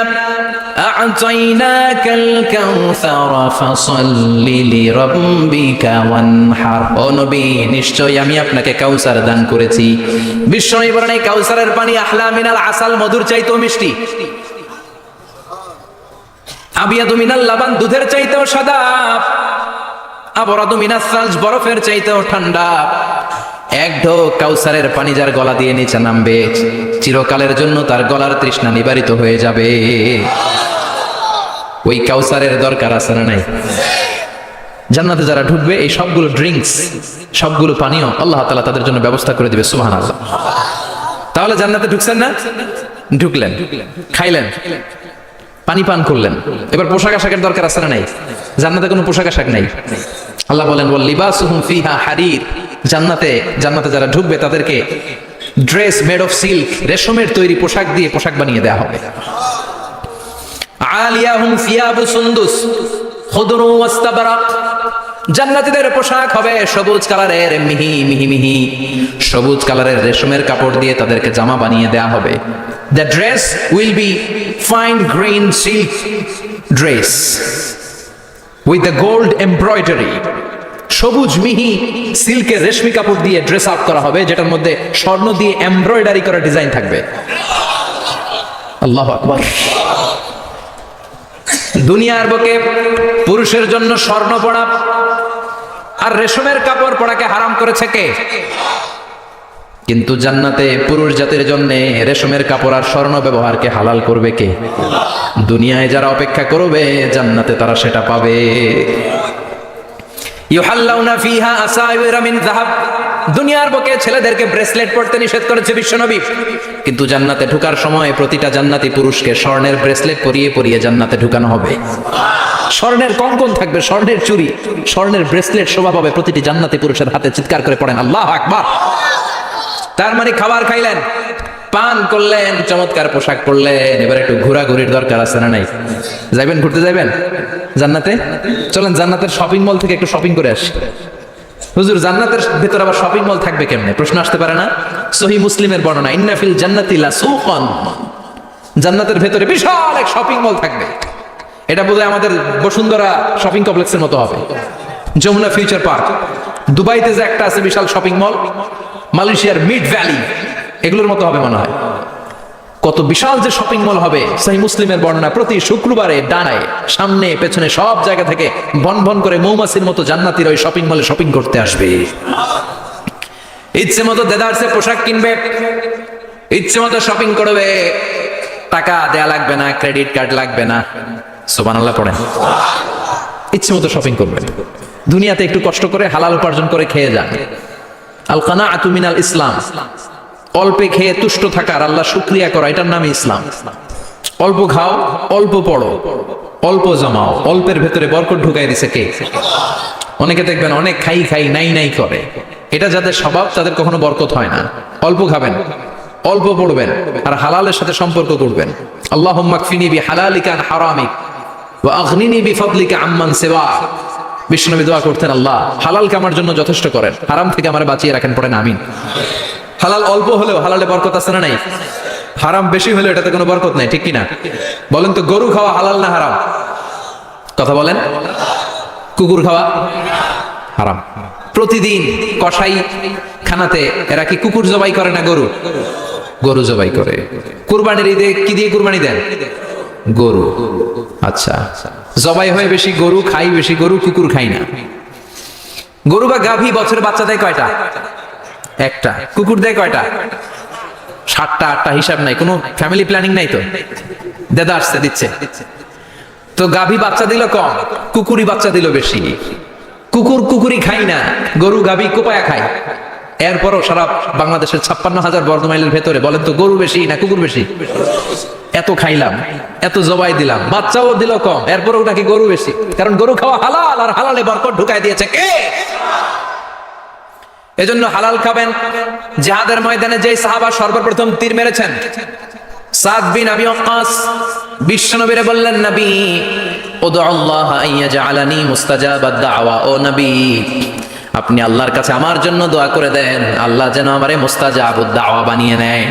আ'তাইনাকাল কাউসার ফাসাল্লি লিরাব্বিকা ওয়ানহার। ও নবী, নিশ্চয়ই আমি আপনাকে কাউসার দান করেছি। বিশ্বনবী বলেন এই কাউসারের পানি আহলা মিনাল আসাল, মধুর চাইতেও মিষ্টি। আবিয়াদু মিনাল লাবান, দুধের চাইতেও সাদা। আবরাদু মিনাস সালজ, বরফের চাইতেও ঠান্ডা। এক ঢোক কাউসারের পানি যার গলা দিয়ে নিচে নামবে, চিরকালের জন্য তার গলার তৃষ্ণা নিবারিত হয়ে যাবে। ওই কাউসারের দরকার আছে না নাই? জান্নাতে যারা ঢুকবে এই সবগুলো ড্রিঙ্কস, সবগুলো পানীয় আল্লাহ তাআলা তাদের জন্য ব্যবস্থা করে দিবে। সুবহানাল্লাহ। তাহলে জান্নাতে ঢুকছেন না? ঢুকলেন, খাইলেন, পানি পান করলেন, এবার পোশাক আশাকের দরকার আছে না নাই? জান্নাতে কোনো পোশাক আশাক নাই। আল্লাহ বলেন ওয়াল লিবাসুহুম ফিহা হারির। জান্নাতে যারা ঢুকবে তাদেরকে ড্রেস মেড অফ সিল্ক, রেশমের তৈরি পোশাক দিয়ে পোশাক বানিয়ে দেওয়া হবে। আলিয়াহুম সিয়াবু সুন্দুস খুদরু ওয়াস্তাবরাক। জান্নাতীদের পোশাক হবে সবুজ কালারের, মিহি মিহি মিহি সবুজ কালারের রেশমের কাপড় দিয়ে তাদেরকে জামা বানিয়ে দেওয়া হবে। The dress will be fine green silk dress with the gold embroidery. সবুজ মিহি সিল্কের রেশমি কাপড় দিয়ে ড্রেস আপ করা হবে, যেটার মধ্যে স্বর্ণ দিয়ে এমব্রয়ডারি করা ডিজাইন থাকবে। আল্লাহু আকবার। দুনিয়ার বুকে পুরুষের জন্য স্বর্ণ পরা আর রেশমের কাপড় পরাকে হারাম করেছে কে? কিন্তু জান্নাতে পুরুষ জাতির জন্য রেশমের কাপড় আর স্বর্ণ ব্যবহারকে হালাল করবে কে? দুনিয়ায় যারা অপেক্ষা করবে জান্নাতে তারা সেটা পাবে। ইউহাল্লাউনা ফিহা আসাইরা মিন যাহাব। দুনিয়ার বুকে ছেলেদেরকে ব্রেসলেট পরতে নিষেধ করেছে বিশ্বনবী, কিন্তু জান্নাতে ঢোকার সময় প্রতিটা জান্নাতি পুরুষকে স্বর্ণের ব্রেসলেট পরিয়ে পরিয়ে জান্নাতে ঢুকানো হবে। স্বর্ণের কঙ্কন থাকবে, স্বর্ণের চুড়ি, স্বর্ণের ব্রেসলেট শোভা পাবে প্রতিটি জান্নাতি পুরুষের হাতে। চিৎকার করে পড়েন আল্লাহু আকবার। তার মানে খাবার খাইলেন, পান করলেন, চমৎকার পোশাক পরলেন, এবার একটু ঘোরাঘুরির দরকার আছে না নাই? যাইবেন, ঘুরতে যাইবেন জান্নাতে? চলেন জান্নাতের শপিং মল থেকে একটু শপিং করে আসি। হুজুর জান্নাতের ভেতর আবার শপিং মল থাকবে কেমনে? প্রশ্ন আসতে পারে না? সহিহ মুসলিমের বর্ণনা, ইন্না ফিল জান্নাতি লাসুকান। জান্নাতের ভেতরে বিশাল এক শপিং মল থাকবে। এটা বোধহয় আমাদের বসুন্ধরা শপিং কমপ্লেক্সের মতো হবে, যমুনা ফিউচার পার্ক। দুবাইতে যে একটা আছে বিশাল শপিং মল, মালয়েশিয়ার মিড ভ্যালি, এগুলোর মতো হবে মনে হয়। কত বিশাল যে শপিং মল হবে! সহিহ মুসলিমের বর্ণনা, প্রতি শুক্রবারে ডানায় সামনে পেছনে সব জায়গা থেকে ভন ভন করে মৌমাছির মতো জান্নাতীরা ওই শপিং মলে শপিং করতে আসবে। ইচ্ছে মতো দেদারসে পোশাক কিনবে, ইচ্ছে মতো শপিং করবে, টাকা দেয়া লাগবে না, ক্রেডিট কার্ড লাগবে না। সুবহানাল্লাহ পড়েন। ইচ্ছে মতো শপিং করবেন। দুনিয়াতে একটু কষ্ট করে হালাল উপার্জন করে খেয়ে যান। আল কানাআতু মিনাল ইসলাম। অল্পে খেয়ে তুষ্ট থাকার, আল্লাহ শুকরিয়া করা, এটার নামই ইসলাম। অল্প খাও, অল্প পড়ো, অল্প জমাও, অল্পের ভেতরে বরকত ঢুকাই দিছে কে? অনেকে দেখবেন অনেক খাই খাই নাই নাই করে, এটা যাদের স্বভাব তাদের কখনো বরকত হয় না। অল্প খাবেন, অল্প পড়বেন, আর হালালের সাথে সম্পর্ক করবেন। আল্লাহুম্মা কফিনি বিহালালিকা আন হারামিক ওয়া আগনিনি বিফাদলিকা আম্মান সিওয়া। বিশ্বনবী দোয়া করতেন, আল্লাহ হালালকে আমার জন্য যথেষ্ট করেন, হারাম থেকে আমারে বাঁচিয়ে রাখেন। পড়েন আমিন। হালাল অল্প হলেও হালালে বরকত আছে না নাই? হারাম বেশি হলেও এটাতে কোনো বরকত নাই, ঠিক কিনা? বলেন তো, গরু খাওয়া হালাল না হারাম? কথা বলেন। কুকুর খাওয়া হারাম। প্রতিদিন কসাই খানাতে এরা কি কুকুর জবাই করে না গরু? গরু জবাই করে। কুরবানির ঈদে কি দিয়ে কুরবানি দেন? গরু। আচ্ছা, জবাই হয় বেশি গরু, খাই বেশি গরু, কুকুর খাই না। গরু বা গাভী বছরে বাচ্চা দেয় কয়টা? একটা। কুকুর দেয় কয়টা? 7টা 8টা, হিসাব নাই, কোনো ফ্যামিলি প্ল্যানিং নাই তো, দেদা আসছে দিচ্ছে। তো গাভী বাচ্চা দিল কম, কুকুরি বাচ্চা দিল বেশি। কুকুরি খাই না, গরু গাভী কোপায়া খায়। এরপরও সারা বাংলাদেশের 56,000 বর্গমাইলের ভেতরে বলেন তো, গরু বেশি না কুকুর বেশি? এত খাইলাম, এত জবাই দিলাম, বাচ্চাও দিল কম, এরপরও নাকি গরু বেশি। কারণ গরু খাওয়া হালাল, আর হালালে বরকত ঢুকাই দিয়েছে কে? এজন্য হালাল খাবেন। জিহাদের ময়দানে যে সাহাবা সর্বপ্রথম তীর মেরেছেন, সাদ বিন আবি ওয়াক্কাস, বিশ্বনবীরে বললেন, নবী উদুল্লাহ আইয়াজআলানি মুস্তাজাবাদ দাওয়া। ও নবী, আপনি আল্লাহর কাছে আমার জন্য দোয়া করে দেন, আল্লাহ যেন আমারে মুস্তাজাবুদ দাওয়া বানিয়ে নেয়।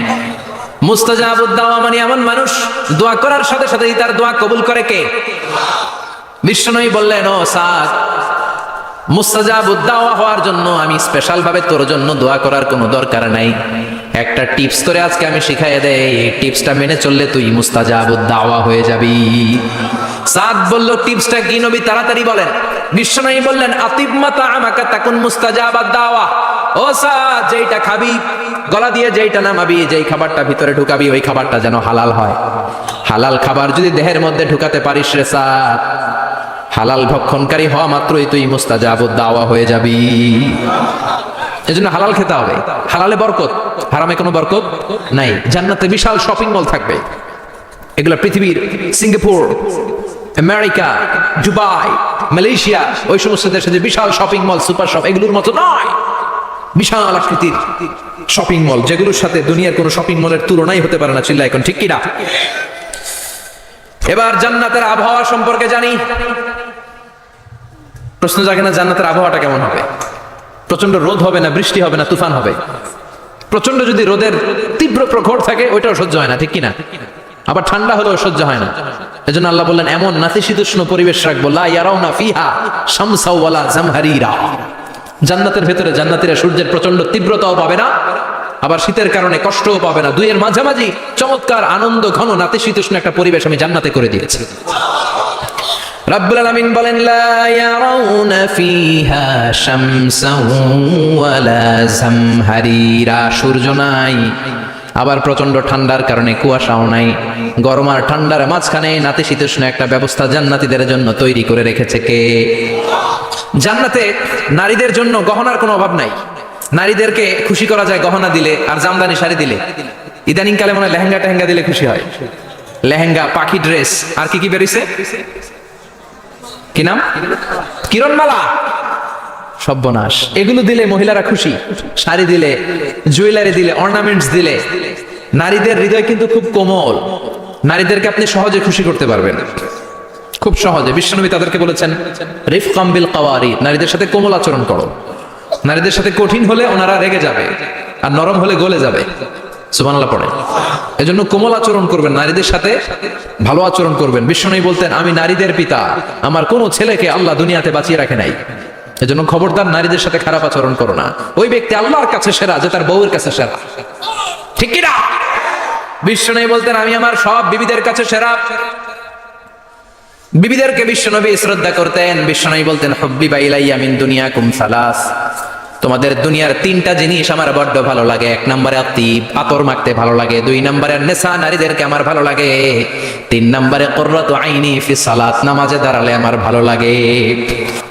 মুস্তাজাবুদ দাওয়া মানে এমন মানুষ দোয়া করার সাথে সাথেই তার দোয়া কবুল করে কে? বিশ্বনবী বললেন, ও সাদ, মুস্তাজাবুদ দাওয়া হওয়ার জন্য আমি স্পেশাল ভাবে তোর জন্য দোয়া করার কোনো দরকার নাই। একটা টিপস করে আজকে আমি শিখাইয়ে দেই, এই টিপসটা মেনে চললে তুই মুস্তাজাবুদ দাওয়া হয়ে যাবি। সাদ বলল, টিপসটা কি নবী? তাড়াতাড়ি বলেন। বিশ্বনবী বললেন, আতিব মাতা আমাকা তাকুন মুস্তাজাবাদ দাওয়া। ও সাদ, যেইটা খাবি, গলা দিয়ে যেইটা নামাবি, যেই খাবারটা ভিতরে ঢুকাবি, ওই খাবারটা যেন হালাল হয়। হালাল খাবার যদি দেহের মধ্যে ঢুকাতে পারিস রে সাদ, হালাল ভক্ষণকারী হওয়া মাত্রই তুই মুস্তাজাবুদ দাওয়া হয়ে যাবি। এজন্য হালাল খেতে হবে। হালালে বরকত, হারামে কোনো বরকত নাই। জান্নাতে বিশাল শপিং মল থাকবে। এগুলো পৃথিবীর সিঙ্গাপুর, আমেরিকা, দুবাই, মালয়েশিয়া, ওই সমস্ত দেশে যে বিশাল শপিং মল, সুপার শপ, এগুলোর মতো নয়। বিশাল আকৃতির শপিং মল, যেগুলোর সাথে দুনিয়ার কোনো শপিং মলের তুলনাই হতে পারে না। চিল্লা এখন ঠিক কিনা? এবার জান্নাতের আবহাওয়া সম্পর্কে জানি। প্রশ্ন জাগে না, জান্নাতের আবহাওয়াটা কেমন হবে? প্রচন্ড রোদ হবে না, বৃষ্টি হবে না, তুফান হবে? প্রচন্ড যদি রোদের তীব্র প্রখর থাকে, ওইটাও সহ্য হয় না, ঠিক কিনা? আবার ঠান্ডা হলেও সহ্য হয় না। এজন্য আল্লাহ বললেন, এমন নাতিশীতোষ্ণ পরিবেশ রাখবো, লা ইয়ারাউনা ফিহা শামসাও ওয়ালা জামহারিরা। জান্নাতের ভেতরে জান্নাতীরা সূর্যের প্রচন্ড তীব্রতাও পাবে না, আবার শীতের কারণে কষ্টও পাবে না। দুইয়ের মাঝামাঝি চমৎকার আনন্দ ঘন নাতিশীতোষ্ণ একটা পরিবেশ আমি জান্নাতে করে দিয়েছি। রাব্বুল আলামিন বলেন, লা ইয়ারাউনা ফিহা শামসাও ওয়ালা জামহারিরা। সূর্য নাই, আবার প্রচন্ড ঠান্ডার কারণে কুয়াশাও নাই। গরম আর ঠান্ডার মাঝখানে নাতিশীতোষ্ণ একটা ব্যবস্থা জান্নাতীদের জন্য তৈরি করে রেখেছে কে? জান্নাতে নারীদের জন্য গহনার কোনো অভাব নাই। নারীদেরকে খুশি করা যায় গহনা দিলে আর জামদানি শাড়ি দিলে। ইদানিং কালে মনে হয় লেহেঙ্গা টেহেঙ্গা দিলে খুশি হয়। লেহেঙ্গা, পাখি ড্রেস, আর কি কি বেরিয়েছে, কি নাম? কিরণমালা, সর্বনাশ। এগুলো দিলে মহিলারা খুশি। শাড়ি দিলে, জুয়েলারি দিলে, অর্নামেন্টস দিলে। নারীদের হৃদয় কিন্তু খুব কোমল। নারীদেরকে আপনি সহজে খুশি করতে পারবেন, খুব সহজে। বিশ্বনবী তাদেরকে বলেছেন, রিফকাম বিল কাওয়ারি, নারীদের সাথে কোমল আচরণ করো। নারীদের সাথে কঠিন হলে ওনারা রেগে যাবে, আর নরম হলে গলে যাবে। সুবহানাল্লাহ পড়ে। এজন্য কোমল আচরণ করবেন, নারীদের সাথে ভালো আচরণ করবেন। বিশ্বনবী বলতেন, আমি নারীদের পিতা, আমার কোনো ছেলেকে আল্লাহ দুনিয়াতে বাঁচিয়ে রাখে নাই। এজন্য খবরদার নারীদের সাথে খারাপ আচরণ করো না। ওই ব্যক্তি আল্লাহর কাছে সেরা যে তার বউয়ের কাছে সেরা, ঠিক কি না? বিশ্বনবী বলতেন, আমি আমার সব বিবিদের কাছে সেরা। বিবিদেরকে বিশ্বনবী শ্রদ্ধা করতেন। বিশ্বনবী বলতেন, হুব্বিবা ইলাইয়া মিন দুনিয়াকুম সালাস, তোমাদের দুনিয়ার তিনটা জিনিস আমার বড্ড ভালো লাগে। এক নম্বরে আতিব, আতর মাখতে ভালো লাগে। দুই নম্বরে নেশা, নারীদেরকে আমার ভালো লাগে। তিন নম্বরে কুররাতু আইনি ফি সালাত, নামাজে দাঁড়ালে আমার ভালো লাগে।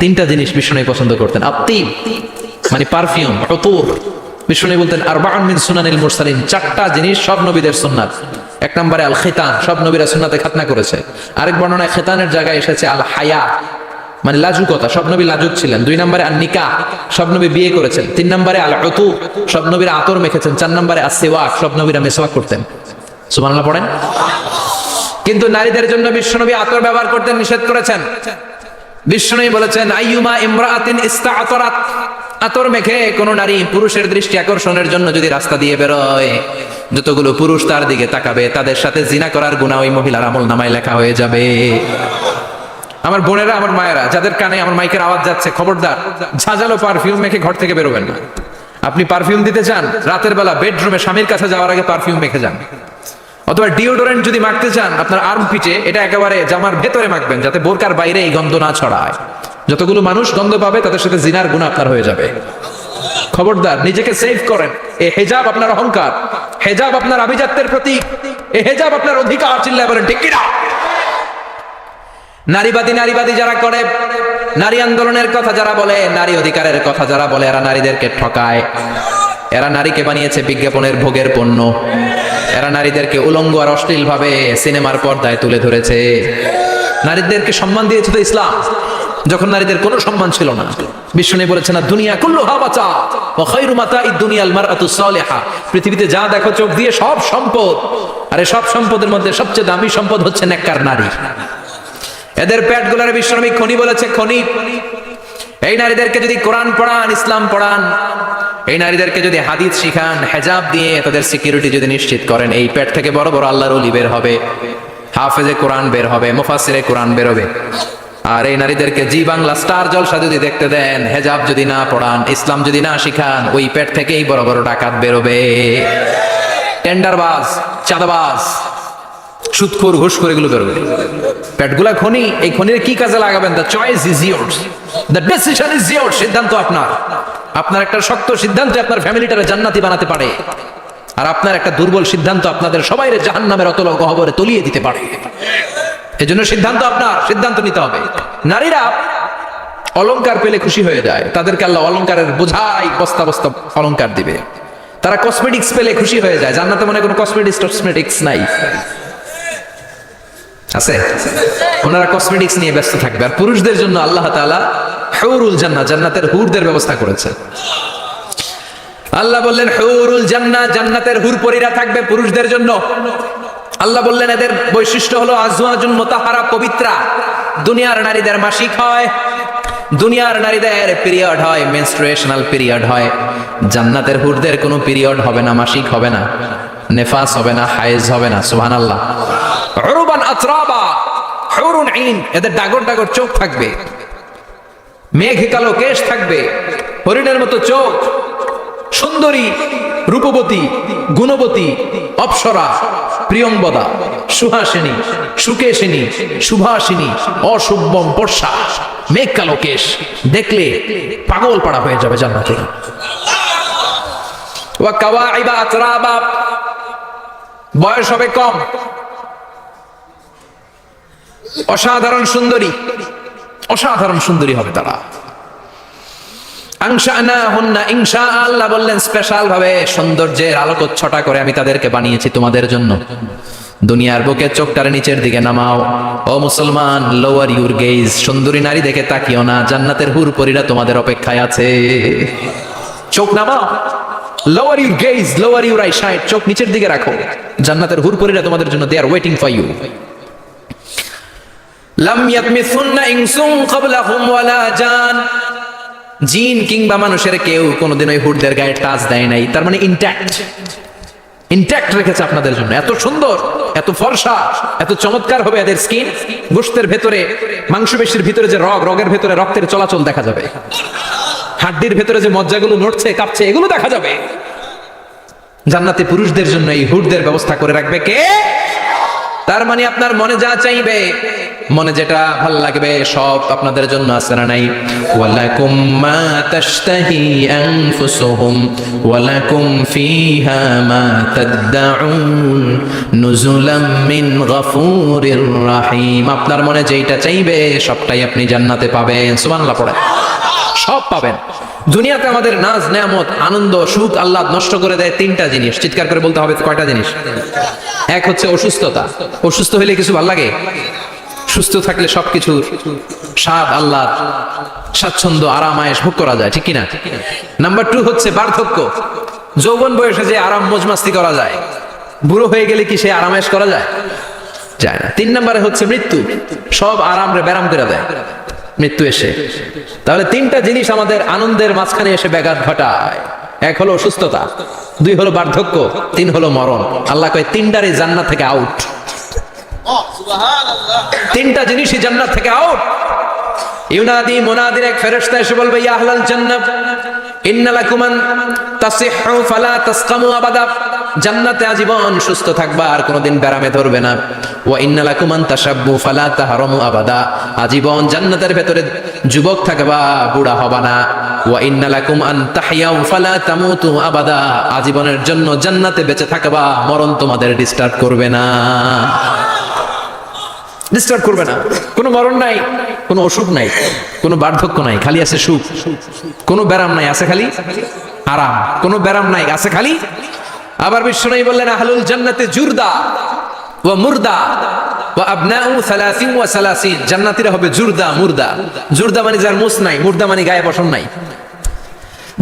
তিনটা জিনিস বিশ্বনবী পছন্দ করতেন। আতিব মানে পারফিউম, উতুর। বিশ্বনবী বলতেন, আরবাউন মিন সুনানিল মুরসালিন, চারটা জিনিস সব নবীদের সুন্নাত। এক নম্বরে আল খিতান, সব নবীরা সুন্নাতে খাতনা করেছে। আরেক বর্ণনায় খিতানের জায়গায় এসেছে আল হায়া, মানে লাজুকতা, সব নবী লাজুক ছিলেন। দুই নম্বরে আন নিকাহ, সব নবী বিয়ে করেছেন। তিন নম্বরে আল উতু, সব নবীরা আতর মেখেছেন। চার নম্বরে আসওয়াক, সব নবীরা মেসওয়াক করতেন। সুবহানাল্লাহ পড়েন। কিন্তু নারীদের জন্য বিশ্বনবী আতর ব্যবহার করতে নিষেধ করেছেন। বিশ্বনবী বলেছেন, আইয়ুমা ইমরাআতিন ইস্তাআতারাত, আতর মেখে কোন নারী পুরুষের দৃষ্টি আকর্ষণের জন্য যদি রাস্তা দিয়ে বেরোয়, যতগুলো পুরুষ তার দিকে তাকাবে, তাদের সাথে জিনা করার গুনাহ ওই মহিলার আমলনামায় লেখা হয়ে যাবে। আমার বোনেরা, আমার মায়েরা, যাদের কানে আমার মাইকের আওয়াজ যাচ্ছে, খবরদার ঝাঁঝালো পারফিউম মেখে ঘর থেকে বেরোবেন না। আপনি পারফিউম দিতে চান, রাতের বেলা বেডরুমে স্বামীর কাছে যাওয়ার আগে পারফিউম মেখে যান। অথবা ডিওডোরেন্ট যদি মাখতে চান, আপনার আর্ম পিচে এটা একেবারে জামার ভেতরে মাখবেন, যাতে বোরকার বাইরে এই গন্ধ না ছড়ায়। যতগুলো মানুষ গন্ধ পাবে, তাদের সাথে জিনার গুনাহ আপনার হয়ে যাবে। খবরদার, নিজেকে সেভ করেন। এই হেজাব আপনার অহংকার, হেজাব আপনার আভিজাত্যের প্রতীক, এই হেজাব আপনার অধিকার। চিল্লায় বলেন ঠিক কিনা? নারীবাদী যারা করে, নারী আন্দোলনের কথা যারা বলে, নারী অধিকারের কথা যারা বলে, এরা নারীদেরকে ঠকায়। এরা নারীকে বানিয়েছে বিজ্ঞাপনের ভোগের পণ্য। এরা নারীদেরকে উলঙ্গ আর অশ্লীল ভাবে সিনেমার পর্দায় তুলে ধরেছে। নারীদেরকে সম্মান দিয়েছে তো ইসলাম, যখন নারীদের কোনো সম্মান ছিল না। বিশ্বনবী বলেছেন, দুনিয়া কুল্লুহা মাতা ওয়া খায়রু মাতাঈদ দুনিয়াল মারআতু সালিহা, পৃথিবীতে যা দেখো চোখ দিয়ে সব সম্পদ, আর এই সব সম্পদের মধ্যে সবচেয়ে দামি সম্পদ হচ্ছে নেককার নারী। এদের পেটগুলোর বিশ্বনবী খনি বলেছে, খনি। এই নারীদেরকে যদি কোরআন পড়ান, ইসলাম পড়ান, এই নারীদেরকে যদি হাদিস শিখান, হেজাব দিয়ে তাদের সিকিউরিটি যদি নিশ্চিত করেন, এই পেট থেকে বড় বড় আল্লাহর ওলি বের হবে, হাফেজে কোরআন বের হবে, মুফাসসিরে কোরআন বের হবে। আর এই নারীদেরকে জি বাংলা স্টার জলসা যদি দেখতে দেন, হেজাব যদি না পড়ান, ইসলাম যদি না শিখান, ওই পেট থেকেই বড় বড় ডাকাত বেরোবে, টেন্ডারবাজ, চাঁদাবাজ, সুদখোর, ঘুষখোর, এগুলো বেরোবে। পেটগুলা খনি, এই খনির কি কাজে লাগাবেন? The choice is years, the decision is years. সিদ্ধান্ত আপনার। আপনার একটা শক্ত সিদ্ধান্ত আপনার ফ্যামিলিটারে জান্নাতি বানাতে পারে, আর আপনার একটা দুর্বল সিদ্ধান্ত আপনাদের সবাইরে জাহান্নামের অতল গহ্বরে তলিয়ে দিতে পারে। এজন্য সিদ্ধান্ত আপনার, সিদ্ধান্ত নিতে হবে। নারীরা অলংকার পেলে খুশি হয়ে যায়, তাদেরকে আল্লাহ অলংকারের বোঝাই বস্তা বস্তা অলংকার দিবে। তারা কসমেটিক্স পেলে খুশি হয়ে যায়। জান্নাতে মনে কোনো কসমেটিক্স নাই, আছে? ওনারা কসমেটিক্স নিয়ে ব্যস্ত থাকবে। আর পুরুষদের জন্য আল্লাহ তাআলা হুরুল জান্নাহ, জান্নাতের হুরদের ব্যবস্থা করেছে। আল্লাহ বললেন হুরুল জান্নাহ, জান্নাতের হুরপরীরা থাকবে পুরুষদের জন্য। আল্লাহ বললেন এদের বৈশিষ্ট্য হলো আজওয়াজুন মুতাহহারা, পবিত্রা। দুনিয়ার নারীদের মাসিক হয়, দুনিয়ার নারীদের পিরিয়ড হয়, মেনস্ট্রুয়েশনাল পিরিয়ড হয়। জান্নাতের হুরদের কোনো পিরিয়ড হবে না, মাসিক হবে না, নেফাস হবে না, হায়েজ হবে না। সুবহানাল্লাহ। উরুবান আতরাবা, হুরুন আইন, এদের ডাগর ডাগর চোখ থাকবে, মেঘে কালো কেশ থাকবে, হরিণের মতো চোখ, সুন্দরী, রূপবতী, গুণবতী, অপ্সরা, প্রিয়ংবদা, সুহাসিনী, সুকেশিনী, সুভাষিনী, অশুভম বর্ষা, মেঘ কালো কেশ, দেখলে পাগল পাড়া হয়ে যাবে জান্নাতে। ওয়া কাওয়াইবা আতরাবা, বয়স হবে কম, অসাধারণ সুন্দরী, অসাধারণ সুন্দরী হবে তারা। আল্লাহ বললেন স্পেশাল ভাবে সৌন্দর্যের আলোকচ্ছটা করে আমি তাদেরকে বানিয়েছি তোমাদের জন্য। দুনিয়ার বুকে চোখটার নিচের দিকে নামাও, ও মুসলমান, লোয়ার ইউর গেজ। সুন্দরী নারী দেখে তাকিও না, জান্নাতের হুরপরীরা তোমাদের অপেক্ষায় আছে। চোখ নামাও, lower your gauge, lower your eyesight, চোখ নিচের দিকে রাখো, জান্নাতের হুরপরীরা তোমাদের জন্য দে আর ওয়েটিং ফর ইউ। লাম ইয়াতমিসুন্না ইনসুন ক্বাবলাহুম ওয়ালা জান, জিন কিংবা মানুষের কেউ কোনোদিন ওই হুরদের গায়ে টাচ দেয় নাই। তার মানে ইনট্যাক্ট রেখেছে আপনাদের জন্য। এত সুন্দর, এত ফর্সা, এত চমৎকার হবে এদের স্কিন। গোশতের ভেতরে, মাংসপেশির ভিতরে যে রগের ভেতরে রক্তের চলাচল দেখা যাবে, হাড্ডির ভেতরে যে মজ্জাগুলো নড়ছে কাঁপছে এগুলো দেখা যাবে। জান্নাতে পুরুষদের জন্য এই হুরদের ব্যবস্থা করে রাখবে কে? তার মানে আপনার মনে যা চাইবে, মনে যেটা ভালো লাগবে সব আপনাদের জন্য আছে না নাই? ওয়ালাকুম মা তাশতাহি আনফুসুহুম ওয়ালাকুম ফিহা মা তাদউন নুজুলাম মিন গফুরির রহিম। আপনার মনে যেটা চাইবে সবটাই আপনি জান্নাতে পাবেন। সুবহানাল্লাহ পড়ে সব পাবেন। দুনিয়াতে আমাদের নাজ নেয়ামত, আনন্দ, সুখ আল্লাহ নষ্ট করে দেয় তিনটা জিনিস। চিৎকার করে বলতে হবে কয়টা জিনিস? এক হচ্ছে অসুস্থতা। অসুস্থ হইলে কিছু ভালো লাগে? সুস্থ থাকলে সবকিছু স্বাদ, আল্লাহ, স্বাচ্ছন্দ্য, আরাম, আয়েশ ভোগ করা যায়, ঠিক কিনা? নাম্বার 2 হচ্ছে বার্ধক্য। যৌবন বয়সে যে আরাম মজমাস্তি করা যায়, বুড়ো হয়ে গেলে কি সে আরাম আয়েশ করা যায়? যায় না। 3 নম্বরে হচ্ছে মৃত্যু। সব আরাম রে ব্যারাম করে দেয় মৃত্যু এসে। তাহলে 3টা জিনিস আমাদের আনন্দের মাঝখানে এসে ব্যাঘাত ঘটায়। 1 হলো অসুস্থতা, 2 হলো বার্ধক্য, 3 হলো মরণ। আল্লাহ কয় 3টারই জান্নাত থেকে আউট। 3টা জিনিসই জান্নাত থেকে আউট। ইউনাদি মুনাদির এক ফেরেশতা এসে বলবে, ইয়া আহলাল জান্নাত ইন্না লাকুম আন তাসিহু ফালা তাসকামু আবাদা। জান্নাতে আজীবন সুস্থ থাকবা, আর কোনোদিন ব্যারামে ধরবে না। ওয়া ইন্না লাকুম আন তাশাব্বু ফালা তাহরামু আবাদা। আজীবন জান্নাতের ভেতরে যুবক থাকবা, বুড়া হবা না। ওয়া ইন্না লাকুম আন তাহইয়াউ ফালা তামুতু আবাদা। আজীবনের জন্য জান্নাতে বেঁচে থাকবা, মরণ তোমাদের ডিস্টার্ব করবে না, ডিস্টার্ব করবে না। কোনো মরণ নাই, কোনো অসুখ নাই, কোনো বার্ধক্য নাই, খালি আছে সুখ। কোনো ব্যারাম নাই, আছে খালি আরাম। কোনো ব্যারাম নাই, আছে খালি। আবার বিশ্বনবী বললেন, আহলুল জান্নাতে জুরদা ওয়া মুরদা ওয়া আবনাউ 30 ওয়া 30। জান্নাতীরা হবে জুরদা, মুরদা। জুরদা মানে যার মুছ নাই, মুরদা মানে গায়ে পশম নাই।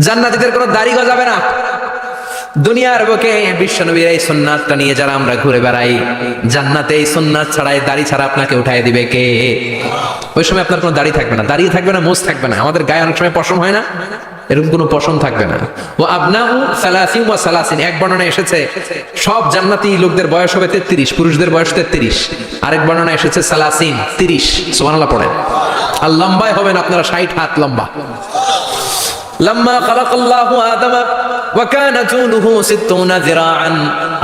জান্নাতীদের কোনো দাড়ি গজাবে না। দুনিয়ার বুকে বিশ্বনবীর এই সুন্নাতটা নিয়ে যারা আমরা ঘুরে বেড়াই, জান্নাতে এই সুন্নাত ছাড়াই, দাড়ি ছাড়া আপনাকে উঠায় দিবে কে? ওই সময় আপনার কোনো দাড়ি থাকবে না, দাড়ি থাকবে না, মোজ থাকবে না। আমাদের গায়ে অনেক সময় পশম হয় না, এরকম কোনো পশম থাকবে না। ও আবনাউ সালাসিন ওয়া সালাসিন, এক বর্ণনা এসেছে সব জান্নাতি লোকদের বয়স হবে 33, পুরুষদের বয়স 33। আরেক বর্ণনা এসেছে সালাসিন 30, সুবহানাল্লাহ পড়েন। আর লম্বায় হবেন আপনারা 60 হাত লম্বা। লাম্মা খালাকাল্লাহু আদামা ওয়া কানা তুলুহু 60 যিরাআন,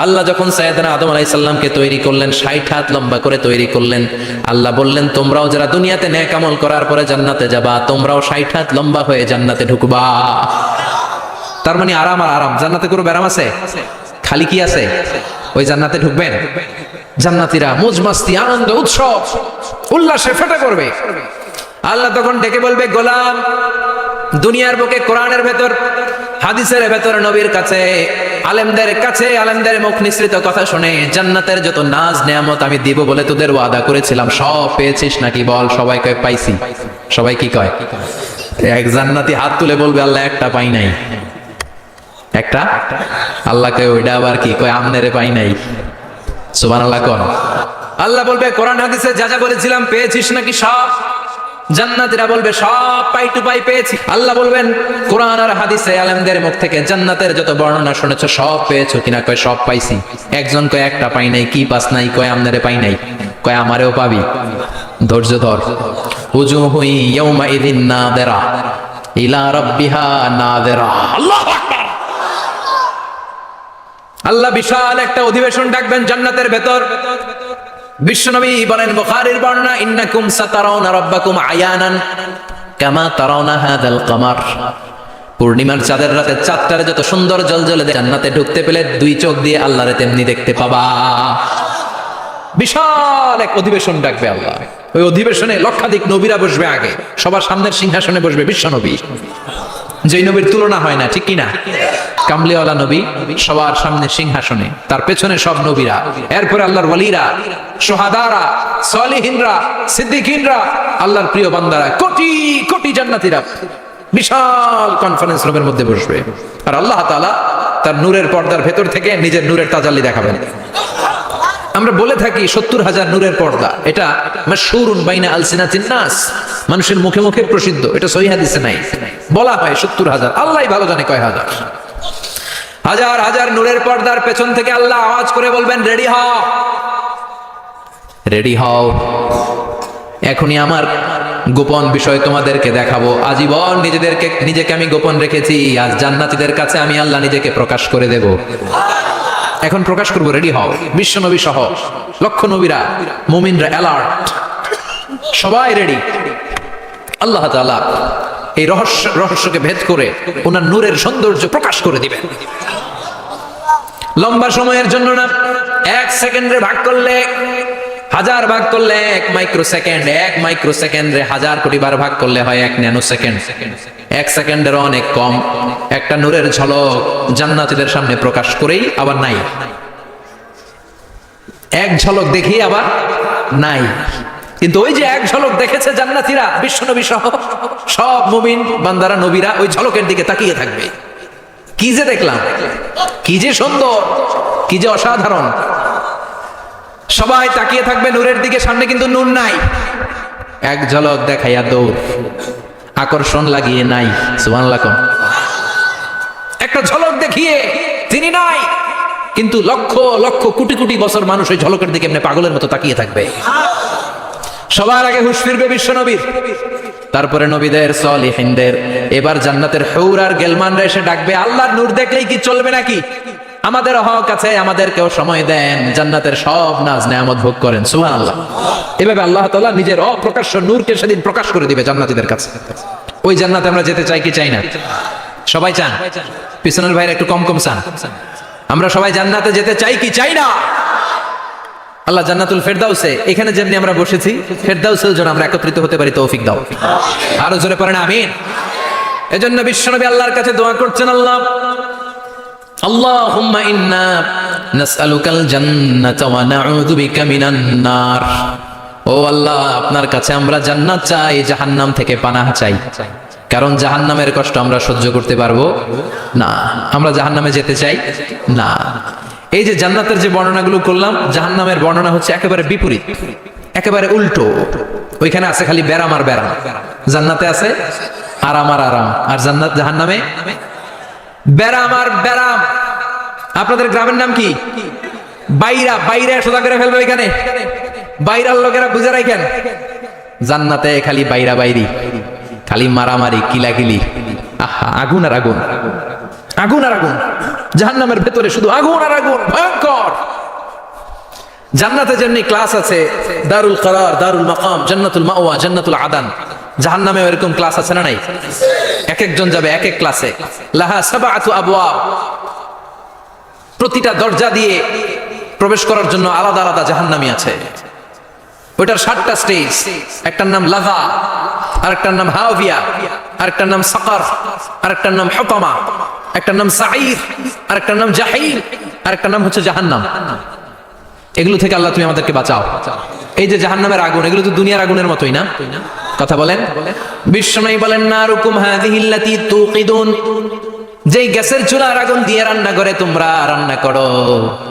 আল্লাহ যখন সাইয়েদনা আদম আলাইহিস সালামকে তৈরি করলেন 60 হাত লম্বা করে তৈরি করলেন, আল্লাহ বললেন তোমরাও যারা দুনিয়াতে নেক আমল করার পরে জান্নাতে যাবা তোমরাও 60 হাত লম্বা হয়ে জান্নাতে ঢুকবা। তার মানে আরাম আর আরাম, জান্নাতে কোনো ব্যারাম আছে? খালি কি আছে? ওই জান্নাতে ঢুকবেন, জান্নাতীরা মौज मस्ती আনন্দ উৎসব উল্লাসে ফেটে পড়বে। আল্লাহ তখন ডেকে বলবে গোলাম, দুনিয়ার বুকে কোরআনের ভেতর হাদিসের ভেতর নবীর কাছে আলেমদের মুখ নিঃসৃত কথা শুনে জান্নাতের যত নাজ নেয়ামত আমি দিব বলে তোদের ওয়াদা করেছিলাম সব পেয়েছিস নাকি বল? সবাই কয় পাইছি। সবাই কি কয়? এক জান্নাতি হাত তুলে বলবে আল্লাহ একটা পাই নাই। একটা? আল্লাহ কয় ওইটা আবার কি? কয় আমনেরে পাই নাই। সুবহানাল্লাহ কোন? আল্লাহ বলবে কোরআন হাদিসে যা যা বলেছিলাম পেয়েছিস নাকি সব? জান্নাতীরা বলবে সব পাই টু পাই পেয়েছি। আল্লাহ বলবেন কোরআন আর হাদিসে আলেমদের মুখ থেকে জান্নাতের যত বর্ণনা শুনেছো সব পেয়েছো কিনা? কয় সব পাইছি। একজন কয় একটা পাই নাই। কি পাস নাই? কয় আমনেরে পাই নাই। কয় আমারেও পাবি। ধৈর্য ধর। উজুহু ইয়াউমা ইযিন নাযিরা ইলা রাব্বিহা নাযিরা। আল্লাহু আকবার। আল্লাহ বিশাল একটা অধিবেশন ডাকবেন জান্নাতের ভেতর। বিশ্বনবী বলেন বুখারীর বর্ণনা, ইন্নাকুম সাতারাউনা রাব্বাকুম আয়ানান কামা তারাউনা হাযাল কামার। পূর্ণিমার চাঁদের রাতে চাঁদটারে যত সুন্দর জ্বলজ্বলে জান্নাতে ঢুকতে পেলে দুই চোখ দিয়ে আল্লাহরে তেমনি দেখতে পাবা। বিশাল এক অধিবেশন ডাকবে আল্লাহ। ওই অধিবেশনে লক্ষাধিক নবীরা বসবে, আগে সবার সামনের সিংহাসনে বসবে বিশ্বনবী, যেই নবীর তুলনা হয় না, ঠিক কিনা? কামলিওয়ালা নবী সবার সামনে সিংহাসনে, তার পেছনে সব নবীরা, এরপরে আল্লাহর ওয়ালিরা, শুহাদারা, সালিহিনরা, সিদ্দিকিনরা, আল্লাহর প্রিয় বান্দারা, কোটি কোটি জান্নাতীরা বিশাল কনফারেন্স রুমের মধ্যে বসবে। আর আল্লাহ তাআলা তার নূরের পর্দার ভেতর থেকে নিজের নূরের তাজাল্লি দেখাবেন। আমরা বলে থাকি 70,000 নূরের পর্দা, এটা মাশহুরুন বাইনা আলসিনাতিন নাস, মানুষের মুখে মুখে প্রসিদ্ধ, এটা সহিহ হাদিসে নাই। বলা হয় 70,000, আল্লাহই ভালো জানে কয় হাজার। হাজার হাজার নূরের পর্দার পেছন থেকে আল্লাহ আওয়াজ করে বলবেন রেডি হও, রেডি হও, এখনই আমার গোপন বিষয় তোমাদেরকে দেখাবো। আজীবন নিজেকে আমি গোপন রেখেছি, আজ জান্নাতীদের কাছে আমি আল্লাহ নিজেকে প্রকাশ করে দেব। এখন প্রকাশ করবো, রেডি হও। বিশ্ব নবী সহ লক্ষ নবীরা, মুমিনরা অ্যালার্ট, সবাই রেডি। আল্লাহ তাআলা এই রহস্যকে ভেদ করে ওনার নূরের সৌন্দর্য প্রকাশ করে দিবেন। লম্বা সময়ের জন্য না, 1 সেকেন্ডে ভাগ করলে, হাজার ভাগ করলে 1 মাইক্রোসেকেন্ড, 1 মাইক্রোসেকেন্ডে 1000 কোটি বার ভাগ করলে হয় 1 ন্যানো সেকেন্ড। 1 সেকেন্ডের অনেক কম একটা নূরের ঝলক জান্নাতীদের সামনে প্রকাশ করেই আবার নাই, এক ঝলক দেখি আবার নাই। কিন্তু ওই যে এক ঝলক দেখেছে জান্নাতীরা, বিশ্বনবী সহ সব মুমিন বান্দারা, নবীরা ওই ঝলকের দিকে তাকিয়ে থাকবে। কি যে দেখলাম, কি যে সুন্দর, কি যে অসাধারণ। সবাই তাকিয়ে থাকবে নূরের দিকে, সামনে কিন্তু নূর নাই। এক ঝলক দেখাইয়া দৌড়, আকর্ষণ লাগিয়ে নাই। সুবহানাল্লাহ। একটা ঝলক দেখিয়ে তিনি নাই, কিন্তু লক্ষ লক্ষ কোটি কোটি বছর মানুষ ওই ঝলকের দিকে এমনি পাগলের মতো তাকিয়ে থাকবে। সবার আগে হুঁশ ফিরবে বিশ্বনবীর, তারপরে নবীদের, সালিহিনদের। এবার জান্নাতের হুর আর গেলমানরা এসে ডাকবে, আল্লাহর নূর দেখলেই কি চলবে নাকি? আমাদের হক আছে, আমাদেরকেও সময় দেন, জান্নাতের সব নাজ নেয়ামত ভোগ করেন। সুবহানাল্লাহ। এভাবে আল্লাহ তাআলা নিজের অপ্রকাশ্য নূরকে সেদিন প্রকাশ করে দিবে জান্নাতীদের কাছে। ওই জান্নাতে আমরা যেতে চাই কি চাই না? সবাই চান? পিছনের ভাইরা একটু কম কম চান। আমরা সবাই জান্নাতে যেতে চাই কি চাই না? আল্লাহ জান্নাতুল ফেরদাউসে, এখানে যেমনি আমরা বসেছি, ফেরদাউসেও যেন আমরা একত্রিত হতে পারি, তৌফিক দাও। আরো জোরে পড়েন আমিন। এজন্য বিশ্বনবী আল্লাহর কাছে দোয়া করছেন, আল্লাহ আল্লাহুম্মা ইন্না নাসআলুকাল জান্নাতা ওয়া নাউযু বিকা মিনান নার। ও আল্লাহ, আপনার কাছে আমরা জান্নাত চাই, জাহান্নাম থেকে পানাহ চাই। কারণ জাহান্নামের কষ্ট আমরা সহ্য করতে পারবো না, আমরা জাহান্নামে যেতে চাই না। এই যে জান্নাতের যে বর্ণনাগুলো করলাম, জাহান্নামের বর্ণনা হচ্ছে একেবারে বিপরীত, একেবারে উল্টো। ওইখানে আছে খালি ব্যারাম আর ব্যারাম, জান্নাতে আছে আরাম আর আরাম, আর জান্নাত জাহান্নামে ব্যারাম আর ব্যারাম। আপনাদের গ্রামের নাম কি? বাইরা। বাইরা সোজা করে ফেলবে এখানে, বাইরার লোকেরা বুঝে রাখেন। জান্নাতে খালি বাইরা বাইরি, খালি মারামারি, কিলাকিলি, আহা, আগুন আর আগুন, আগুন আর আগুন। জাহান্নামের ভেতরে শুধু আগুন আর আগুন, ভয়ঙ্কর। জান্নাতে যেমনি ক্লাস আছে, দারুল করার, দারুল মাকাম, জান্নাতুল মাওয়া, জান্নাতুল আদান, জাহান্নামে এরকম ক্লাস আছে না নাই? এক একজন যাবে এক এক ক্লাসে। লাহা সাবআতু আবওয়াব, প্রতিটা দরজা দিয়ে প্রবেশ করার জন্য আলাদা আলাদা জাহান্নামী আছে। ওইটার 7টা স্টেজ। একটার নাম লাযা, আরেকটার নাম হাওভিয়া, আরেকটার নাম সাকার, আরেকটার নাম হুতামা, একটার নাম সাঈর, আরেকটার নাম জাহিম, আরেকটার নাম হচ্ছে জাহান্নাম। এগুলো থেকে আল্লাহ তুমি আমাদেরকে বাঁচাও। এই যে জাহান্নামের আগুন, এগুলো তো দুনিয়ার আগুনের মতোই না? কথা বলেন। বিশ্বনবী বলেন, নারুকুম হাযিহিল্লাতী তুকিদুন, যেই গ্যাসের চুলার আগুন দিয়ে রান্না করে তোমরা রান্না করো,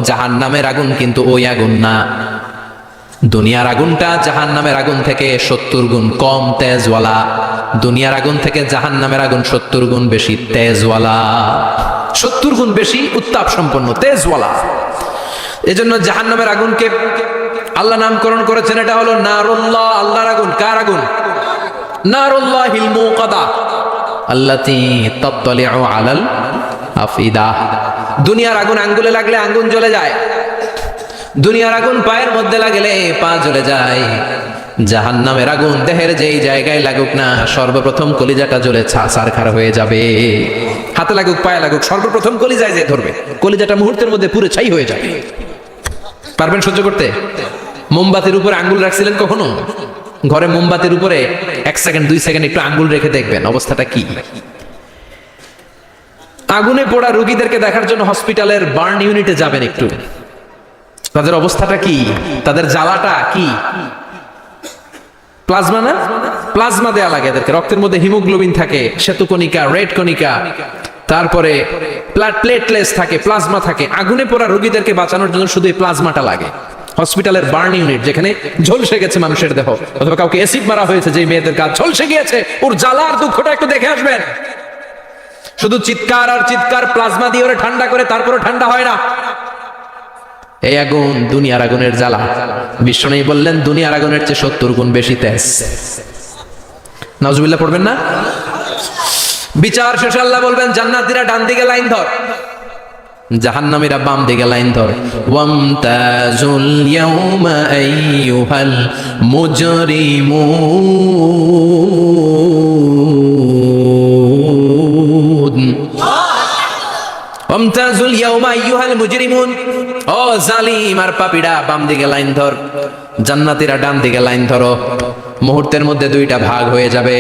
জাহান্নামের আগুন কিন্তু ওই আগুন না। দুনিয়ার আগুনটা জাহান্নামের আগুন থেকে 70 গুণ কম তেজওয়ালা। দুনিয়ার আগুন থেকে জাহান্নামের আগুন 70 গুণ বেশি তেজওয়ালা, 70 গুণ বেশি উত্তাপ সম্পন্ন, তেজওয়ালা। এজন্য জাহান্নামের আগুনকে আল্লাহ নামকরণ করেছেন, এটা হলো নারুল্লাহ, আল্লাহর আগুন। কার আগুন? নারুল্লাহিল মুকাদা আল্লাতী তাত্তালিউ আলাল আফিদা। দুনিয়ার আগুন আঙ্গুলে লাগলে আঙ্গুল জ্বলে যায়, দুনিয়ার আগুন পায়ের মধ্যে লাগলে পা জ্বলে যায়। জাহান্নামের আগুন দেহের যেই জায়গায় লাগুক না, সর্বপ্রথম কলিজাটা জ্বলে ছারখার হয়ে যাবে। হাতে লাগুক, পায়ে লাগুক, সর্বপ্রথম কলিজায় যে ধরবে, কলিজাটা মুহূর্তের মধ্যে পুরো ছাই হয়ে যাবে। পারবেন সহ্য করতে? মোমবাতির উপরে আঙ্গুল রাখছিলেন কখনো? ঘরে মোমবাতির উপরে 1 সেকেন্ড 2 সেকেন্ড একটু আঙ্গুল রেখে দেখবেন অবস্থাটা কি। আগুনে পোড়া রোগীদেরকে দেখার জন্য হসপিটালের বার্ন ইউনিটে যাবেন, একটু তাদের অবস্থাটা কি, তাদের জ্বালাটা কি। প্লাজমা না, প্লাজমা দেয়া লাগে এদেরকে। রক্তের মধ্যে হিমোগ্লোবিন থাকে, শ্বেতকণিকা, রেড কণিকা, তারপরে প্লেটলেস থাকে, প্লাজমা থাকে। আগুনে পোড়া রোগীদেরকে বাঁচানোর জন্য শুধু এই প্লাজমাটা লাগে। হসপিটালের বার্ন ইউনিট, যেখানে ঝলসে গেছে মানুষের দেহ, অথবা কাউকে অ্যাসিড মারা হয়েছে, যে মেয়েদের গা ঝলসে গিয়েছে, ওর জ্বালার দুঃখটা একটু দেখে আসবেন। শুধু চিৎকার আর চিৎকার, প্লাজমা দিয়ে ওরে ঠান্ডা করে, তারপরে ঠান্ডা হয় না। এই আগুন দুনিয়ার আগুনের জ্বালা। বিশ্বনবী বললেন, দুনিয়ার আগুনের চেয়ে 70 গুণ বেশি তেজ। নাউজুবিল্লাহ পড়বেন না? বিচার শেষে আল্লাহ বলবেন, জান্নাতীরা ডান দিকে লাইন ধর, জাহান্নামীরা বাম দিকে লাইন ধর। ওয়ামতাজুল ইয়াউমা আইয়ুহাল মুজরিমুন, ওয়ামতাজুল ইয়াউমা আইয়ুহাল মুজরিমুন। ও জালিম আর পাপীরা, বাম দিকে লাইন ধর, জান্নাতীরা ডান দিকে লাইন ধরো। মুহূর্তের মধ্যে 2টা ভাগ হয়ে যাবে।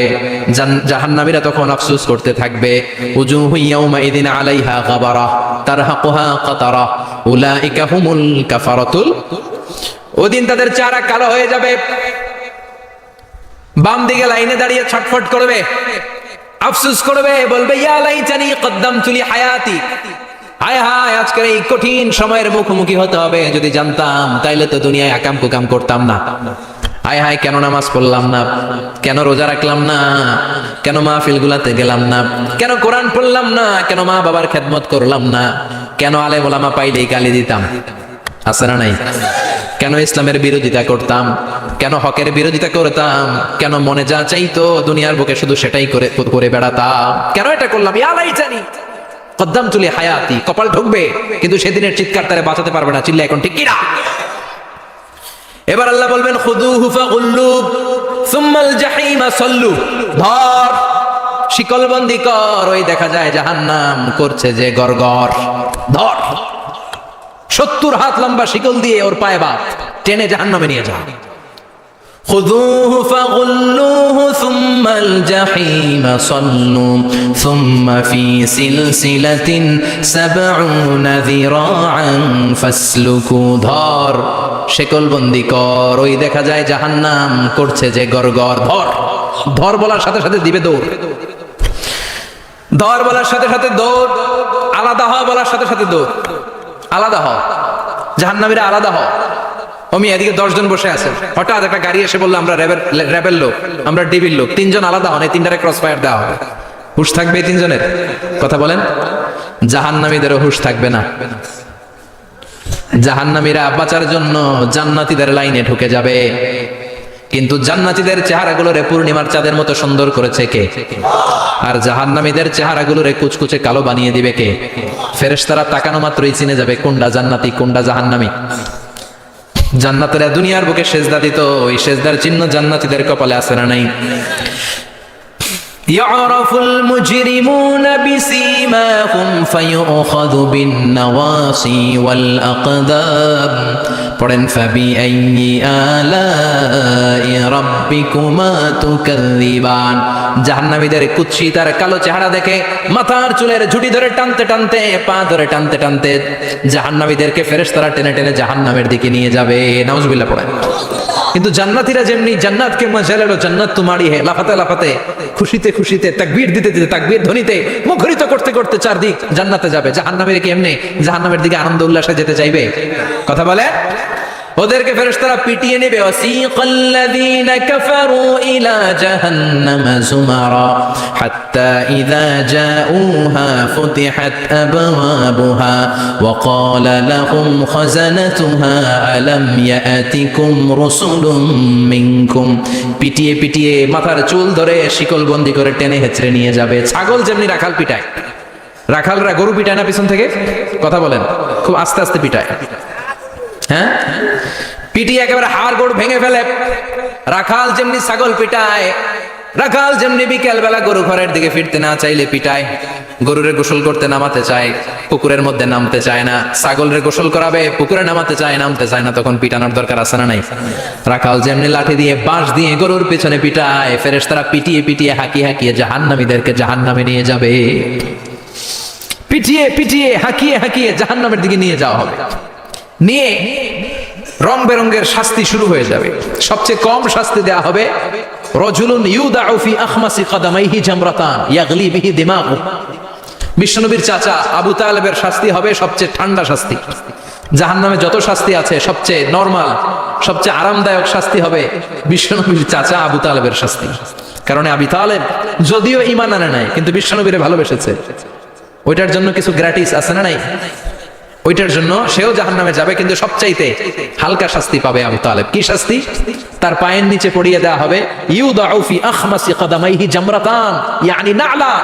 জাহান্নামীরা তখন আফসোস করতে থাকবে, উজুহু ইয়াউমাইযিন আলাইহা গাবারা তারহাকুহা কাতারা উলাইকা হুমুল কাফারাতুল। ওদিন তাদের চেহারা কালো হয়ে যাবে। বাম দিকে লাইনে দাঁড়িয়ে ছটফট করবে, আফসোস করবে, বলবে, ইয়া লাইতানি কদ্দামতু লি হায়াতি। হায় হায়, আজকের এই কঠিন সময়ের মুখোমুখি হতে হবে। যদি জানতাম তাইলে তো দুনিয়ায় আকাম কুকাম করতাম না। হায় হায়, কেন নামাজ পড়লাম না, কেন রোজা রাখলাম না, কেন মাহফিল গুলাতে গেলাম না, কেন কোরআন পড়লাম না, কেন মা বাবার খেদমত করলাম না, কেন আলেম ওলামা পাইলেই গালি দিতাম, আছে না নাই? কেন ইসলামের বিরোধিতা করতাম, কেন হকের বিরোধিতা করতাম, কেন মনে যা চাইতো দুনিয়ার বুকে শুধু সেটাই করে বেড়াতাম, কেন এটা করলাম? ইয়া লাইতানি কদ্দামতু লি হায়াতি। কপাল ঢুকবে, কিন্তু সেদিনের চিৎকার তারে বাঁচাতে পারবে না। চিল্লা এখন ঠিক কি না? এবার আল্লাহ বলবেন, খুযুহু ফাগুল্লু সুম্মাল জাহিমা সাল্লু। ধর, শিকলবন্দি কর। ওই দেখা যায় জাহান্নাম করছে যে গরগর। ধর, 70 হাত লম্বা শিকল দিয়ে ওর পায়ে বাঁধ, টেনে জাহান্নামে নিয়ে যা। খুযুহু ফাগুল্লুহু সুম্মাল জাহিমা সাল্লু সুম্মা ফি সিলসিলাতিন ৭০ যিরাআন ফাসলুকু। ধর, শিকলবন্দি কর। ওই দেখা যায় জাহান্নাম করছে যে গরগর। ধর, ধর বলার সাথে সাথে দিবে দৌড়, ধর বলার সাথে সাথে দৌড়, আলাদা হ বলার সাথে সাথে দৌড়। আলাদা হ, জাহান্নামীরা আলাদা হ। অমি এদিকে 10 জন বসে আছে, হঠাৎ একটা গাড়ি এসে বললো আমরা র্যাবের লোক, আমরা ডিবির লোক, 3 জন আলাদা হন, এই 3টারে ক্রস ফায়ার দেওয়া হবে। হুশ থাকবে এই 3 জনের? কথা বলেন। জাহান্নামীদেরও হুশ থাকবে না। জাহান্নামীরা বাঁচার জন্য জান্নাতীদের লাইনে ঢুকে যাবে, কিন্তু জান্নাতীদের চেহারাগুলোরে পূর্ণিমার চাঁদের মতো সুন্দর করেছে কে? আর জাহান্নামীদের চেহারাগুলোরে কুচকুচে কালো বানিয়ে দিবে কে? ফেরেশতারা তাকানো মাত্রই চিনে যাবে কোনটা জান্নাতি কোনটা জাহান্নামী। জান্নাতীরা দুনিয়ার বুকে সেজদা দিত, ওই সেজদার চিহ্ন জান্নাতীদের কপালে আছে না নাই? يعرف المجرمون بسيماهم فيؤخذ بالنواصي والأقدام পড়েন فبأي آلاء ربكما تكذبان। জাহান্নামীদের কুৎসিত আর কালো চেহারা দেখে মাথার চুলের ঝুঁটি ধরে টানতে টানতে, পা ধরে টানতে টানতে জাহান্নামীদেরকে ফেরেশতারা টেনে টেনে জাহান্নামের দিকে নিয়ে যাবে। নাউজুবিল্লাহ পড়েন। কিন্তু জান্নাতীরা যেমনি জান্নাতকে মজা লেলো, জান্নাত তোমারই হে, লাফাতে লাফাতে খুশিতে খুশিতে তাকবীর দিতে দিতে তাকবীর ধ্বনিতে মুখরিত করতে করতে চারদিক জান্নাতে যাবে। জাহান্নামীরা কি এমনি জাহান্নামের দিকে আনন্দ উল্লাসে যেতে চাইবে? কথা বলে। ওদেরকে ফেরেশতারা পিটিয়ে নেবে। ওয়াসিকাল্লাযীনা কাফারু ইলা জাহান্নামা যুমারা হাত্তা ইযা জাউহা ফুতিহাত আবওয়াবুহা ওয়া ক্বালা লাহুম খাযানাতুহা আলাম ইয়াতিকুম রাসূলুম মিনকুম। পিটিয়ে পিটিয়ে মাথার চুল ধরে শিকলবন্দি করে টেনে হেঁচড়ে নিয়ে যাবে। ছাগল যেমনি রাখাল পিটায়, রাখালরা গরু পিটায় না পিছন থেকে? কথা বলেন। খুব আস্তে আস্তে পিটায়, হ্যাঁ, পিটিয়ে একেবারে হাড় গোড় ভেঙে ফেলে। রাখাল যেমনি ছাগল পিটায়, রাখাল যেমনি বিকেল বেলা গরু ঘরের দিকে ফিরতে না চাইলে পিটায়, গরুরে গোসল করতে নামাতে চায়, পুকুরের মধ্যে নামতে চায় না, ছাগলের গোসল করাবে, পুকুরে নামাতে চায়, নামতে চায় না, তখন পিটানোর দরকার আছে না নাই? রাখাল যেমনি লাঠি দিয়ে বাঁশ দিয়ে গরুর পেছনে পিটায়, ফেরেশতারা পিটিয়ে পিটিয়ে হাঁকিয়ে হাঁকিয়ে জাহান্নামীদেরকে জাহান্নামে নিয়ে যাবে। পিটিয়ে পিটিয়ে হাঁকিয়ে হাঁকিয়ে জাহান্নামের দিকে নিয়ে যাওয়া হবে। নিয়ে রং বেরঙের শাস্তি শুরু হয়ে যাবে। সবচেয়ে কম শাস্তি দেয়া হবে রাজুলুন ইউদাউ ফি আখমাসি কদামাইহি জামরাতান ইয়াগলি বিহি দিমাগু। বিশ্বনবীর চাচা আবু তালেবের শাস্তি হবে সবচেয়ে ঠান্ডা শাস্তি। জাহান্নামে যত শাস্তি আছে সবচেয়ে নরমাল, সবচেয়ে আরামদায়ক শাস্তি হবে বিশ্বনবীর চাচা আবু তালেবের শাস্তি। কারণ আবু তালেব যদিও ঈমান আনে নাই, কিন্তু বিশ্বনবীরে ভালোবেসেছে, ওইটার জন্য কিছু গ্র্যাটিস আছে না নাই? ওইটার জন্য সেও জাহান্নামে যাবে, কিন্তু সবচাইতে হালকা শাস্তি পাবে আবু তালেব। কি শাস্তি? তার পায়ের নিচে পড়িয়ে দেওয়া হবে ইউদাউ ফি আখমাসি কদামাইহি জামরাতান ইয়ানি নালা,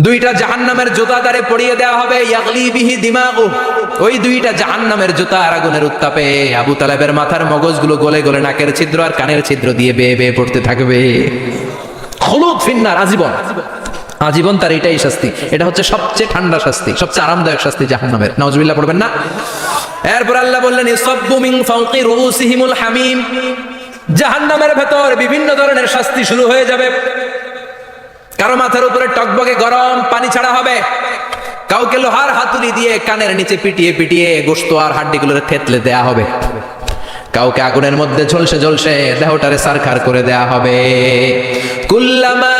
দুইটা জাহান্নামের জুতা তারে পড়িয়ে দেওয়া হবে। ইয়াগলি বিহি দিমাগু, ওই দুইটা জাহান্নামের জুতা আর আগুনের উত্তাপে আবু তালেবের মাথার মগজগুলো গলে গলে নাকের ছিদ্র আর কানের ছিদ্র দিয়ে বেয়ে বেয়ে পড়তে থাকবে। খুলুদ ফিন্নার, আজীবন, আজীবন তার এটাই শাস্তি। এটা হচ্ছে সবচেয়ে ঠান্ডা শাস্তি, সবচেয়ে আরামদায়ক শাস্তি জাহান্নামের। নাউজুবিল্লাহ পড়বেন না? এরপর আল্লাহ বললেন ইসাব্বু মিন ফাওকি রুউসিহিমুল হামিম। জাহান্নামের ভেতর বিভিন্ন ধরনের শাস্তি শুরু হয়ে যাবে। কারো মাথার উপরে টকবকে গরম পানি ছাড়া হবে, কাউকে লোহার হাতুড়ি দিয়ে কানের নিচে পিটিয়ে পিটিয়ে গোশত আর হাড্ডিগুলোরে থেতলে দেয়া হবে, কাউকে আগুনের মধ্যে ঝলসে ঝলসে দেহটারে সারখার করে দেয়া হবে। কুল্লামা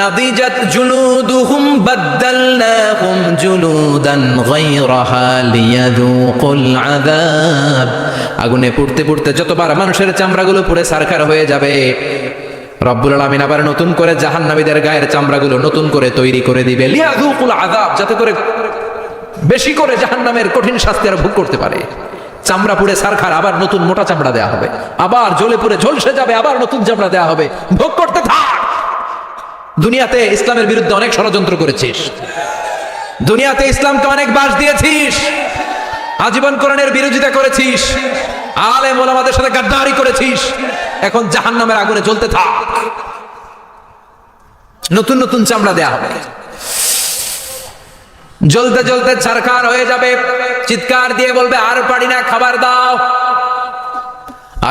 নাদিজাত জুলুদুহুম বাদদালনাহুম জুলুদান গায়রাহা লিয়াযুকুল আযাব। আগুনে পুড়তে পুড়তে যতবার মানুষের চামড়াগুলো পুড়ে সারখার হয়ে যাবে, রব্বুল আলামিন আবার নতুন করে জাহান্নামীদের গায়ের চামড়াগুলো নতুন করে তৈরি করে দিবে, লিয়াযুকুল আযাব, যাতে করে বেশি করে জাহান্নামের কঠিন শাস্তি আর ভোগ করতে পারে। চামড়া পুড়ে সারখার, আবার নতুন মোটা চামড়া দেয়া হবে, আবার জ্বলে পুড়ে ঝলসে যাবে, আবার নতুন চামড়া দেয়া হবে, ভোগ করতে থাক। দুনিয়াতে ইসলামের বিরুদ্ধে অনেক ষড়যন্ত্র করেছিস, দুনিয়াতে ইসলামকে অনেক বাস দিয়েছিস, আজীবন কোরআনের বিরোধিতা করেছিস, আলেম ওলামাদের সাথে গাদ্দারি করেছিস, এখন জাহান্নামের আগুনে জ্বলতে থাক, নতুন নতুন চামড়া দেয়া হবে। জ্বলতে জ্বলতে ছারখার হয়ে যাবে, চিৎকার দিয়ে বলবে আর পারি না, খাবার দাও,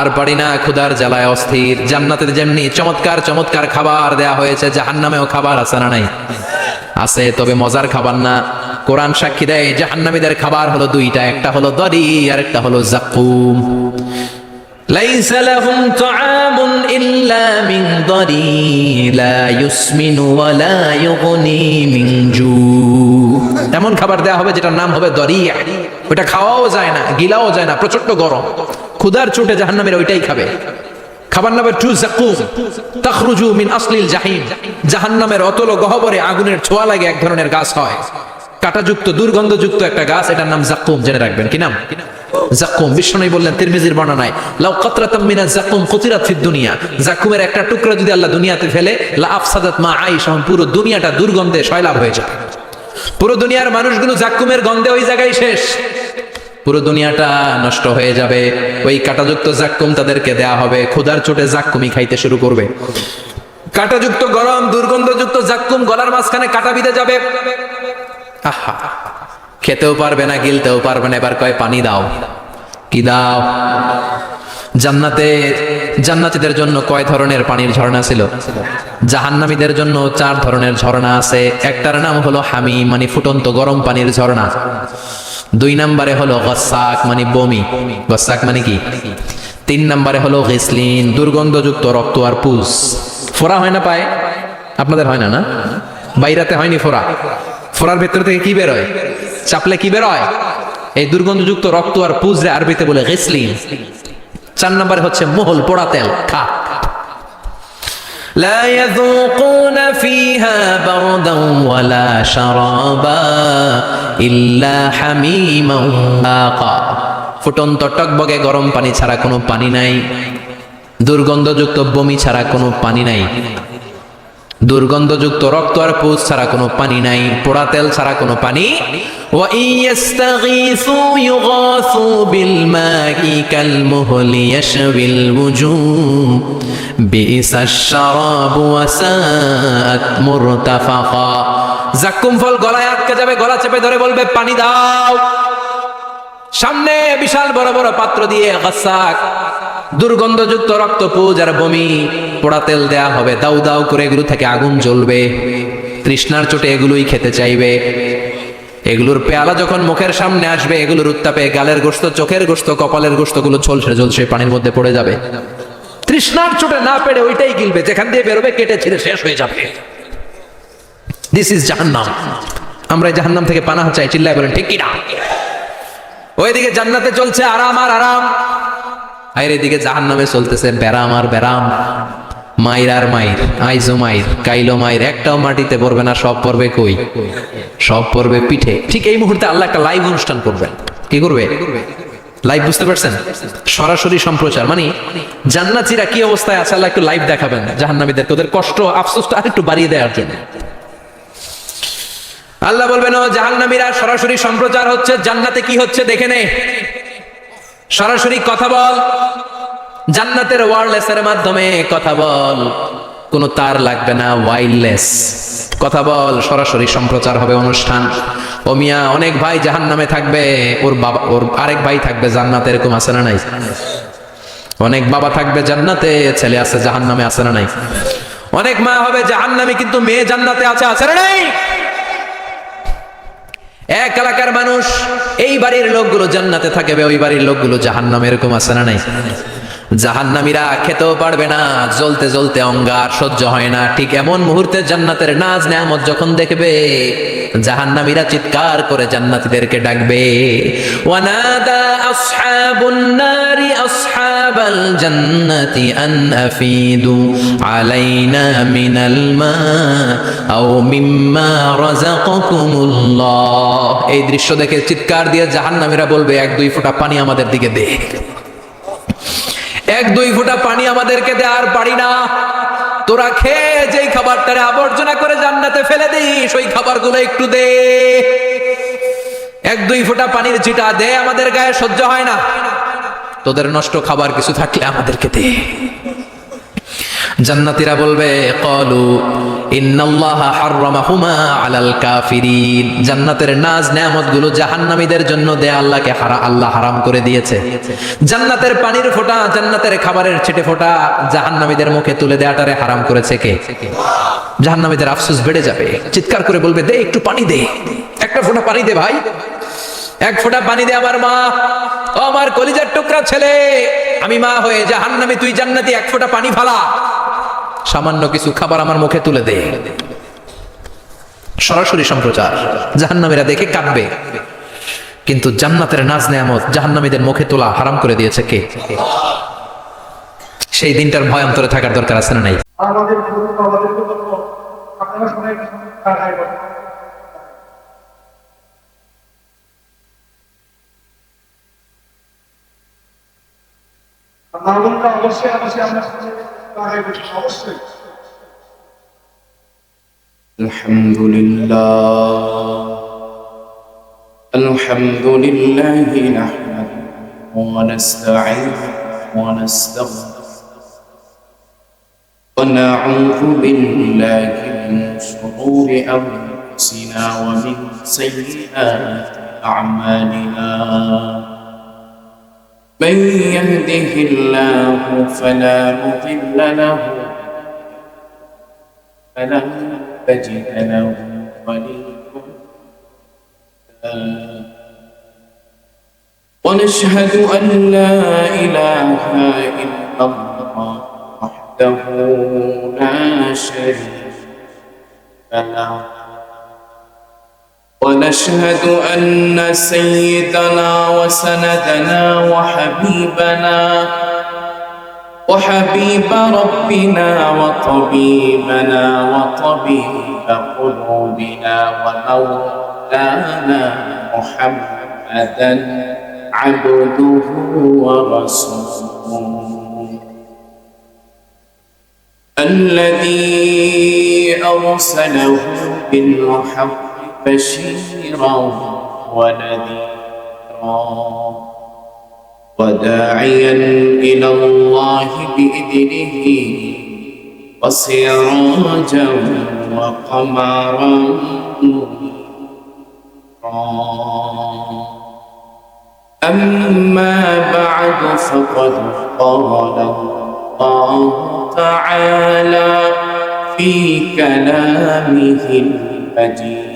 আর পারি না, ক্ষুধার জ্বালায় অস্থির। জান্নাতে যেমনি চমৎকার চমৎকার খাবার দেয়া হয়েছে, জাহান্নামেও খাবার আছে না নাই? আছে, তবে মজার খাবার না। কোরআন সাক্ষী দেয় জাহান্নামীদের খাবার হলো দুইটা, একটা হলো দরি আর একটা হলো যাকুম। লাইসা লাহুম তুআমুন ইল্লা মিন দরি লা ইউসমিনু ওয়া লা ইউগনি মিন জু। এমন খাবার দেয়া হবে যেটার নাম হবে দরিয়া, ওটা খাওয়াও যায় না, গিলাও যায় না, প্রচন্ড গরম, ক্ষুধার চোটে জাহান্নামীরা ওইটাই খাবে। খাবার নাম্বার 2 যাকুম তাখরুজু মিন আসলিল জাহিম, জাহান্নামের অতল গহ্বরে আগুনের ছোঁয়া লাগে এক ধরনের গাছ হয়, কাঁটাযুক্ত দুর্গন্ধযুক্ত একটা গাছ, এটার নাম যাকুম। জেনে রাখবেন কি নাম? যাকুম। বিশ্বনবী বললেন তিরমিজির বর্ণনায়, লাউ কাতরাতাম মিনাজ যাকুম কুতিরাত ফিদ দুনিয়া, যাকুমের একটা টুকরা যদি আল্লাহ দুনিয়াতে ফেলে, লা আফসাদাত মা আইশা, পুরো দুনিয়াটা দুর্গন্ধে সয়লাব হয়ে যাবে। পুরো দুনিয়ার মানুষগুলো যাকুমের গন্ধে ওই জায়গায় শেষ, পুরো দুনিয়াটা নষ্ট হয়ে যাবে। ওই কাঁটাযুক্ত যাক্কুম তাদেরকে দেয়া হবে, ক্ষুধার চোটে যাক্কুমি খাইতে শুরু করবে। কাঁটাযুক্ত গরম দুর্গন্ধযুক্ত যাক্কুম গলার মাঝখানে কাঁটা বিঁধে যাবে। আহা, খেতেও পারবে না, গিলতেও পারবে না। এবার কয় পানি দাও। কি দাও? জান্নাতীদের জন্য কয় ধরনের পানির ঝর্ণা ছিল? জাহান্নামীদের জন্য 4 ধরনের ঝর্ণা আছে। একটার নাম হলো হামিম, মানে ফুটন্ত গরম পানির ঝর্ণা। 2 নম্বরে হলো গসাক, মানে বমি। গসাক মানে কি? 3 নম্বরে হলো গিসলিন, দুর্গন্ধযুক্ত রক্ত আর পুজ। ফোড়া হয় না পায়ে? আপনাদের হয় না? না, বাইরাতে হয়নি ফোড়া? ফোড়ার ভেতর থেকে কি বের হয়? চাপলে কি বের হয়? এই দুর্গন্ধযুক্ত রক্ত আর পুজ রে আরবিতে বলে গিসলিন। 4 নম্বরে হচ্ছে মোহল, পোড়া তেল। খা। لا يذوقون فيها بردا ولا شرابا إلا حميما وغساقا, ফুটন্ত টকবগে গরম পানি ছাড়া কোনো পানি নাই, দুর্গন্ধযুক্ত বমি ছাড়া কোনো পানি নাই, দুর্গন্ধযুক্ত রক্ত আর পুজ ছাড়া কোনো পানি নাই, পোড়া তেল ছাড়া কোনো পানি। ওয়া ইয়াস্তাগীসু ইউগাসু বিল মাই কালমুহলি ইয়াশবিল ওয়ুজুহ বিইসাশ শারাবু ওয়া সাআত মুরতাফাকা। যাক্কুম ফল গলায় আটকে যাবে, গলা চেপে ধরে বলবে পানি দাও। সামনে বিশাল বড় বড় পাত্র দিয়ে গসাক, দুর্গন্ধযুক্ত রক্ত পুজ আর বমি, পোড়া তেল দেয়া হবে, দাউ দাউ করে এগুলো থেকে আগুন জ্বলবে। তৃষ্ণার চোটে এগুলোই খেতে চাইবে। এগুলোর পেয়ালা যখন মুখের সামনে আসবে, এগুলোর উত্তাপে গালের গোশত, চোখের গোশত, কপালের গোশত গুলো ঝলসে ঝলসে পানির মধ্যে পড়ে যাবে। তৃষ্ণার চোটে না পেরে ওইটাই গিলবে, যেখান দিয়ে বেরোবে কেটে ছিঁড়ে শেষ হয়ে যাবে। দিস ইজ জাহান্নাম। আমরা জাহান্নাম থেকে পানাহ চাই, চিল্লায় বলেন ঠিক কি না? ওইদিকে জান্নাতে চলছে আরাম আর আরাম, আর এদিকে জাহান্নামে চলতেছে ব্যারাম আর ব্যারাম, মাইর আর মাইর, আইজো মাইর, কাইলো মাইর। একটাও মাটিতে পড়বে না, সব পড়বে কই? সব পড়বে পিঠে। ঠিক এই মুহূর্তে আল্লাহ একটা লাইভ অনুষ্ঠান করবেন। কি করবে? লাইভ, বুঝতে পারছেন? সরাসরি সম্প্রচার, মানে জান্নাতীরা কি অবস্থায় আছে আল্লাহ একটু লাইভ দেখাবেন জাহান্নামীদেরকে, ওদের কষ্ট আফসোসটা আরেকটু বাড়িয়ে দেওয়ার জন্য। আল্লাহ বলবেন, ও জাহান্নামীরা, সরাসরি সম্প্রচার হচ্ছে, জান্নাতে কি হচ্ছে দেখে নে, সরাসরি কথা বল। জান্নাতের ওয়্যারলেসের মাধ্যমে কথা বল, কোনো তার লাগবে না, ওয়্যারলেস কথা বল, সরাসরি সম্প্রচার হবে অনুষ্ঠান। ও মিয়া, অনেক ভাই জাহান্নামে থাকবে, ওর বাবা, ওর আরেক ভাই থাকবে জান্নাতে, এরকম আছে না নাই? অনেক বাবা থাকবে জান্নাতে, ছেলে আছে জাহান্নামে, আছে না নাই? অনেক মা হবে জাহান্নামী, কিন্তু মেয়ে জান্নাতে আছে, আছে না নাই? এক এলাকার মানুষ, এই বাড়ির লোকগুলো জান্নাতে থাকবে, ওই বাড়ির লোকগুলো জাহান্নামে, এরকম আছে না নাই? জাহান্নামীরা খেতেও পারবে না, জ্বলতে জ্বলতে অঙ্গার সহ্য হয় না। ঠিক এমন মুহূর্তে জান্নাতের নাজ নেয়ামত যখন দেখবে, জাহান্নামীরা চিৎকার করে জান্নাতীদেরকে ডাকবে, ওয়ানাদা আসহাবুন নারি আসহাবাল জান্নাতি আন আফিদু আলাইনা মিনাল মা আও মিম্মা রাযাকাকুমুল্লাহ। এই দৃশ্য দেখে চিৎকার দিয়ে জাহান্নামীরা বলবে, 1-2 ফোঁটা পানি আমাদের দিকে দে, 1-2 ফোঁটা পানি আমাদেরকে দে, আর পারি না। তোরা খেয়ে যেই খাবারটারে আবর্জনা করে জান্নাতে ফেলে দিস, ওই খাবারগুলো একটু দে, 1-2 ফোঁটা পানির ছিটা দে, আমাদের গায়ে সহ্য হয় না। তোদের নষ্ট খাবার কিছু থাকলে আমাদেরকে দে। জান্নাতীরা বলবে, ক্বালু ইন্নাল্লাহা হাররামাহুমা আলাল কাফিরিন। জান্নাতের নাজ নেয়ামতগুলো জাহান্নামীদের জন্য দেয়া আল্লাহ হারাম করে দিয়েছে। জান্নাতের পানির ফোঁটা, জান্নাতের খাবারের ছিটে ফোঁটা জাহান্নামীদের মুখে তুলে দেয়াটারে হারাম করেছে কে? জাহান্নামীদের আফসোস বেড়ে যাবে, চিৎকার করে বলবে, দে একটু পানি দে, 1 ফোঁটা পানি দে ভাই, 1 ফোঁটা পানি দে আমার মা, ও আমার কলিজার টুকরা ছেলে, আমি মা হয়ে জাহান্নামী, তুই জান্নাতি, 1 ফোঁটা পানি ফালা, সামান্য কিছু খাবার আমার মুখে তুলে দে। সরাসরি সম্প্রচার। জাহান্নামীরা দেখে কাঁদবে, কিন্তু জান্নাতের নাজ নেয়ামত জাহান্নামীদের মুখে তোলা হারাম করে দিয়েছে কে? সেই দিনটার ভয় অন্তরে থাকার দরকার আছে না নাই? আমাদের আমাদেরকে বলবো আপনারা সবাই টাকায় বলেন আমাদেরকে অবশ্যই অবশ্যই আমরা টাকায় বলি অবশ্যই। الحمد لله نحمده ونستعينه ونستغفره ونعوذ بالله من شرور أنفسنا ومن سيئات أعمالنا من يهده الله فلا مضل له فلن تجد له وليا ونشهد أن لا إله إلا الله وحده لا شريك له ونشهد أن سيدنا وسندنا وحبيب ربنا وطبيبنا وطبيب قلوبنا ومولانا محمدا عبده ورسوله الذي أرسله بالحق بشيرا ونذيرا وداعيا إلى الله بإذنه وسراجا وقمرا منيرا أما بعد فقد قال الله تعالى في كلامه المجيد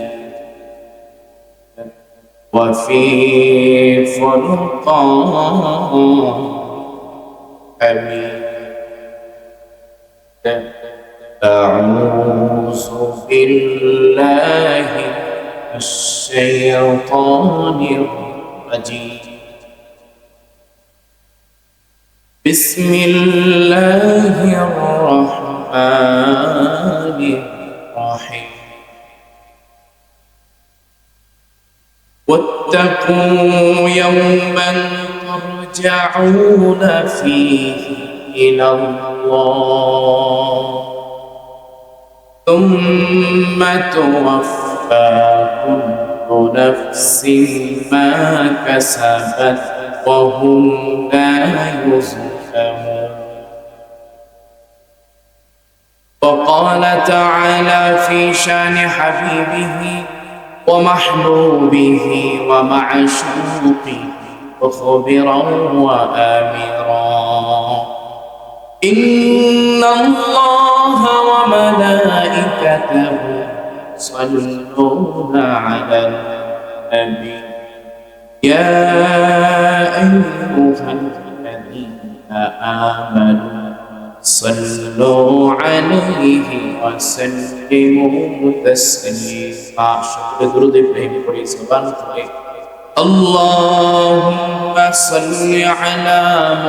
وفي فرقان حميد أعوذ بالله من الشيطان الرجيم بسم الله الرحمن الرحيم واتقوا يوما ترجعون فيه إلى الله ثم توفى كل نفس ما كسبت وهم لا يظلمون وقال تعالى في شان حبيبه ومحبوبه ومعشوقه مخبرا وآمرا إن الله وملائكته يصلون على النبي يا أيها الذين آمنوا صلوا عليه وسلموا تسليما شكر درود إبراهيم قولي سبحان الله اللهم صل على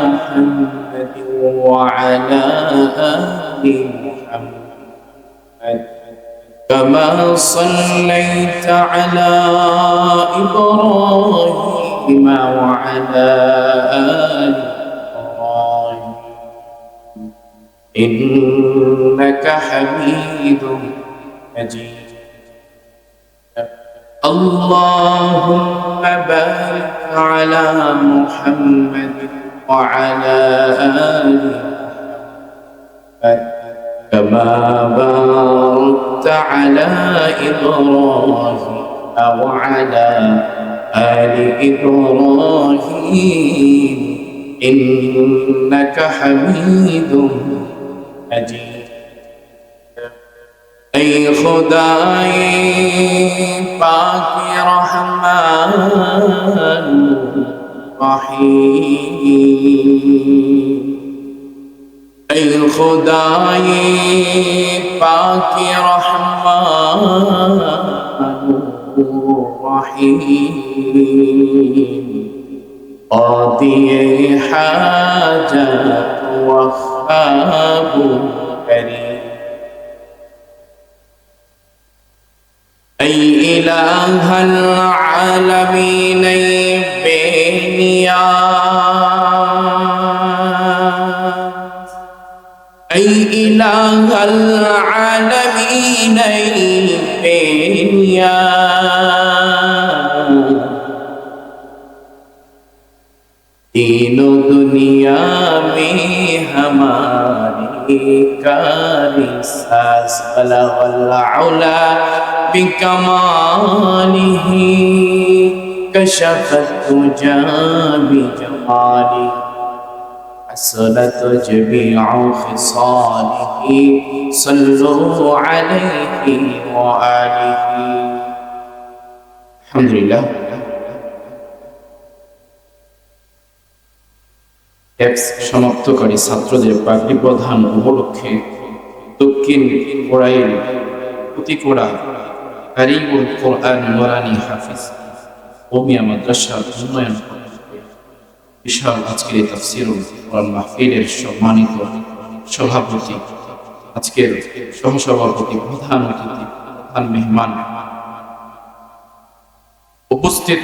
محمد وعلى آل محمد كما صليت على إبراهيم وعلى آل إبراهيم إنك حميد مجيد اللهم بارك على محمد وعلى آل محمد كما باركت على إبراهيم وعلى آل إبراهيم إنك حميد مجيد أي خداي پاک رحمان رحیم ای خدای پاک رحمان رحیم قاضی حاجت وهاب کریم ای الہ العالمین ای بے نیاز ای الہ العالمین ای بے نیاز دین و دنیا میں ہماری کاری ساز بلغ العلا بکمالہ کشف الدجى بجمالہ حسنت جميع خصاله صلوا عليه وآله الحمد لله সমাপ্তকারী ছাত্রদের পাগড়ি প্রধান উপলক্ষে দক্ষিণ কোড়াইল পুতিকোড়া কারিমুল কোরআন নুরানি হাফিজ ওমিয়া মাদ্রাসার উন্নয়ন বিশাল আজকের এই তাফসীরুল কোরআন মাহফিলের সম্মানিত সভাপতি, আজকের সহসভাপতি, প্রধান অতিথি, প্রধান মেহমান উপস্থিত,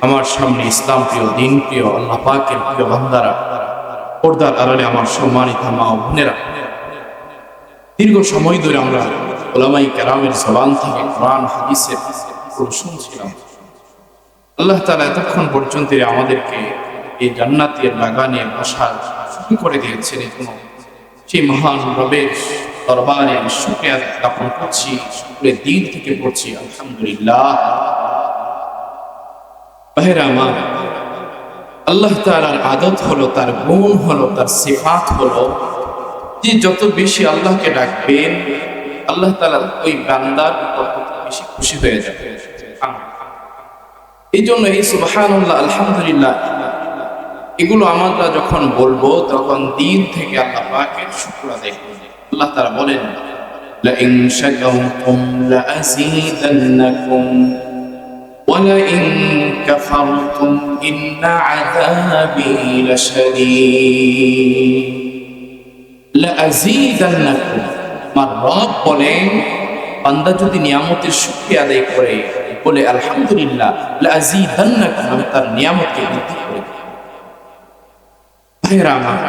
আমার সামনে ইসলাম প্রিয়, দিন প্রিয়, আল্লাহ পাকের প্রিয় বান্দারা, পর্দার আড়ালে আমার সম্মানিত মা ও বোনেরা, দীর্ঘ সময় ধরে আমরা উলামায়ে কেরামের জবান থেকে কোরআন হাদিসের শুনছিলাম। আল্লাহ তাআলা এতক্ষণ পর্যন্ত আমাদেরকে এই জান্নাতের বাগানে বসার সুযোগ করে দিয়েছেন। এজন্য সেই মহান রবের দরবারে আমি শুকরিয়া জ্ঞাপন করছি, শুকরের দিল থেকে পড়ছি আলহামদুলিল্লাহ। ভাইরা আমার, আল্লাহ তাআলার আদত হলো, তার গুণ হলো, তার সিফাত হলো যে যত বেশি আল্লাহকে ডাকবেন আল্লাহ তাআলা ওই বান্দার তত বেশি খুশি হয়ে যাবে। এই জন্য এই সুবহানাল্লাহ, আলহামদুলিল্লাহ এগুলো আমরা যখন বলবো তখন দিল থেকে আল্লাহ পাকের শুকর আদায় করব। আল্লাহ তাআলা বলেন, লা ইন শাকারতুম লা আযীদান্নাকুম ওয়া লা ইন কাফারতুম ইন্না আযাবী লাশাদীদ। লা আযীদান্নাকুম, আমার রব বলেন বান্দা যদি নিয়ামতের শুকরিয়া আদায় করে বলে আলহামদুলিল্লাহ, লা আযীদান্নাকুম, আমি তার নিয়ামতকে বৃদ্ধি করে দেব। ভাইরা আমার,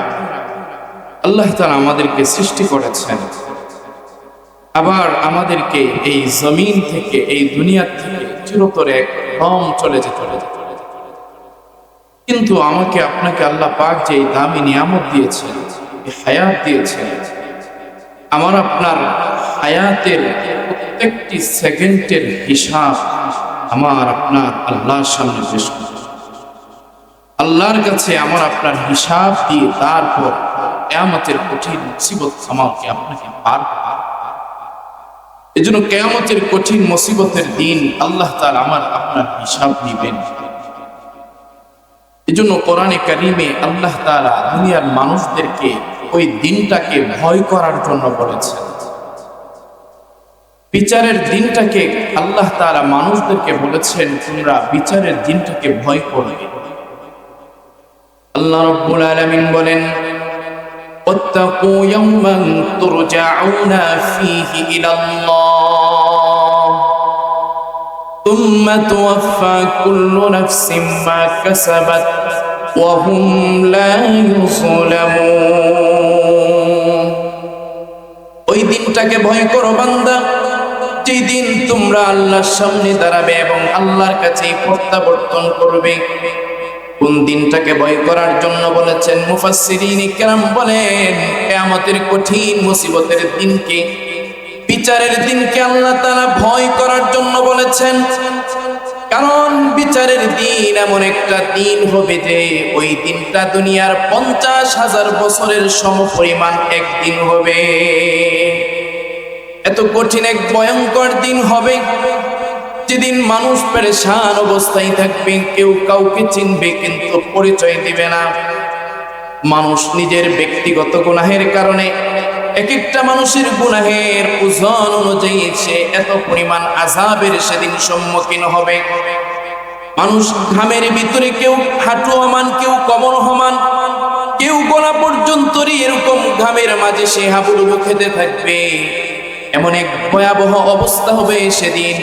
আল্লাহ তাআলা আমাদেরকে সৃষ্টি করেছেন, আবার আমাদেরকে এই জমিন থেকে, এই দুনিয়া থেকে চিরতরে একদম চলে যেতে হবে। কিন্তু আমাকে আপনাকে আল্লাহ পাক যে এই দামি নিয়ামত দিয়েছেন, এই হায়াত দিয়েছেন, আমার আপনার হায়াতের প্রত্যেকটি সেকেন্ডের হিসাব আমার আপনার আল্লাহর সামনে পেশ করব। আল্লাহর কাছে আমার আপনার হিসাব দিয়ে তারপর কিয়ামতের কঠিন মুসিবত আমাকে আপনাকে পার করতে হবে। এজন্য কিয়ামতের কঠিন মুসিবতের দিন আল্লাহ তাআলা আমার আপনার হিসাব নেবেন। এজন্য কোরআনে কারিমে আল্লাহ তাআলা দুনিয়ার মানুষদেরকে ওই দিনটাকে ভয় করার জন্য বলেছেন। বিচারের দিনটাকে আল্লাহ তাআলা মানুষদেরকে বলেছেন, তোমরা বিচারের দিনটাকে ভয় করবে। আল্লাহ রাব্বুল আলামিন বলেন, ওয়াত্তাকু ইয়াওমান তুরজাউনা ফীহি ইলাল্লাহ তুম্মা তুওয়াফা কুল্লু নাফসিন মা কাসাবাত ওয়া হুম লা ইউযলামুন। ওই দিনটাকে ভয় করো বান্দা, যেই দিন তোমরা আল্লাহর সামনে দাঁড়াবে এবং আল্লাহর কাছে প্রত্যাবর্তন করবে। কোন দিনটাকে ভয় করার জন্য বলেছেন? মুফাসসিরিন ইকরাম বলেন, কিয়ামতের কঠিন মুসিবতের দিনকে, বিচারের দিনকে আল্লাহ তাআলা ভয় করার জন্য বলেছেন। কারণ বিচারের দিন এমন একটা দিন হবে যে ওই দিনটা দুনিয়ার 50,000 বছরের সমপরিমাণ একদিন হবে। এত কঠিন এক ভয়ঙ্কর দিন হবে যেদিন মানুষ পেরেশান অবস্থায় থাকবে, কেউ কাউকে চিনবে কিন্তু পরিচয় দিবে না। মানুষ নিজের ব্যক্তিগত গুনাহের কারণে এক একটা মানুষের গুনাহের ওজন অনুযায়ী সে এত পরিমাণ আযাবের সেদিন সম্মুখীন হবে। মানুষ ঘামের ভিতরে কেউ হাঁটু সমান, কেউ কমর সমান, কেউ গলা পর্যন্ত এরকম ঘামের মাঝে সে হাবুডুবু খেতে থাকবে। এমন এক ভয়াবহ অবস্থা হবে সেদিন।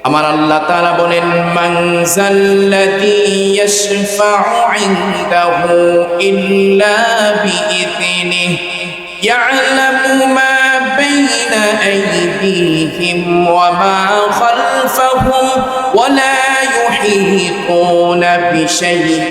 আমার আল্লাহ তাআলা বলেন, মান যাল্লাযী ইয়াশফাউ ইনদাহু ইল্লা বিইযনিহি ইয়ালামু মা বাইনা আইদিহিম ওয়া মা খালফাহুম ওয়া লা ইউহীতুনা বিশাইইন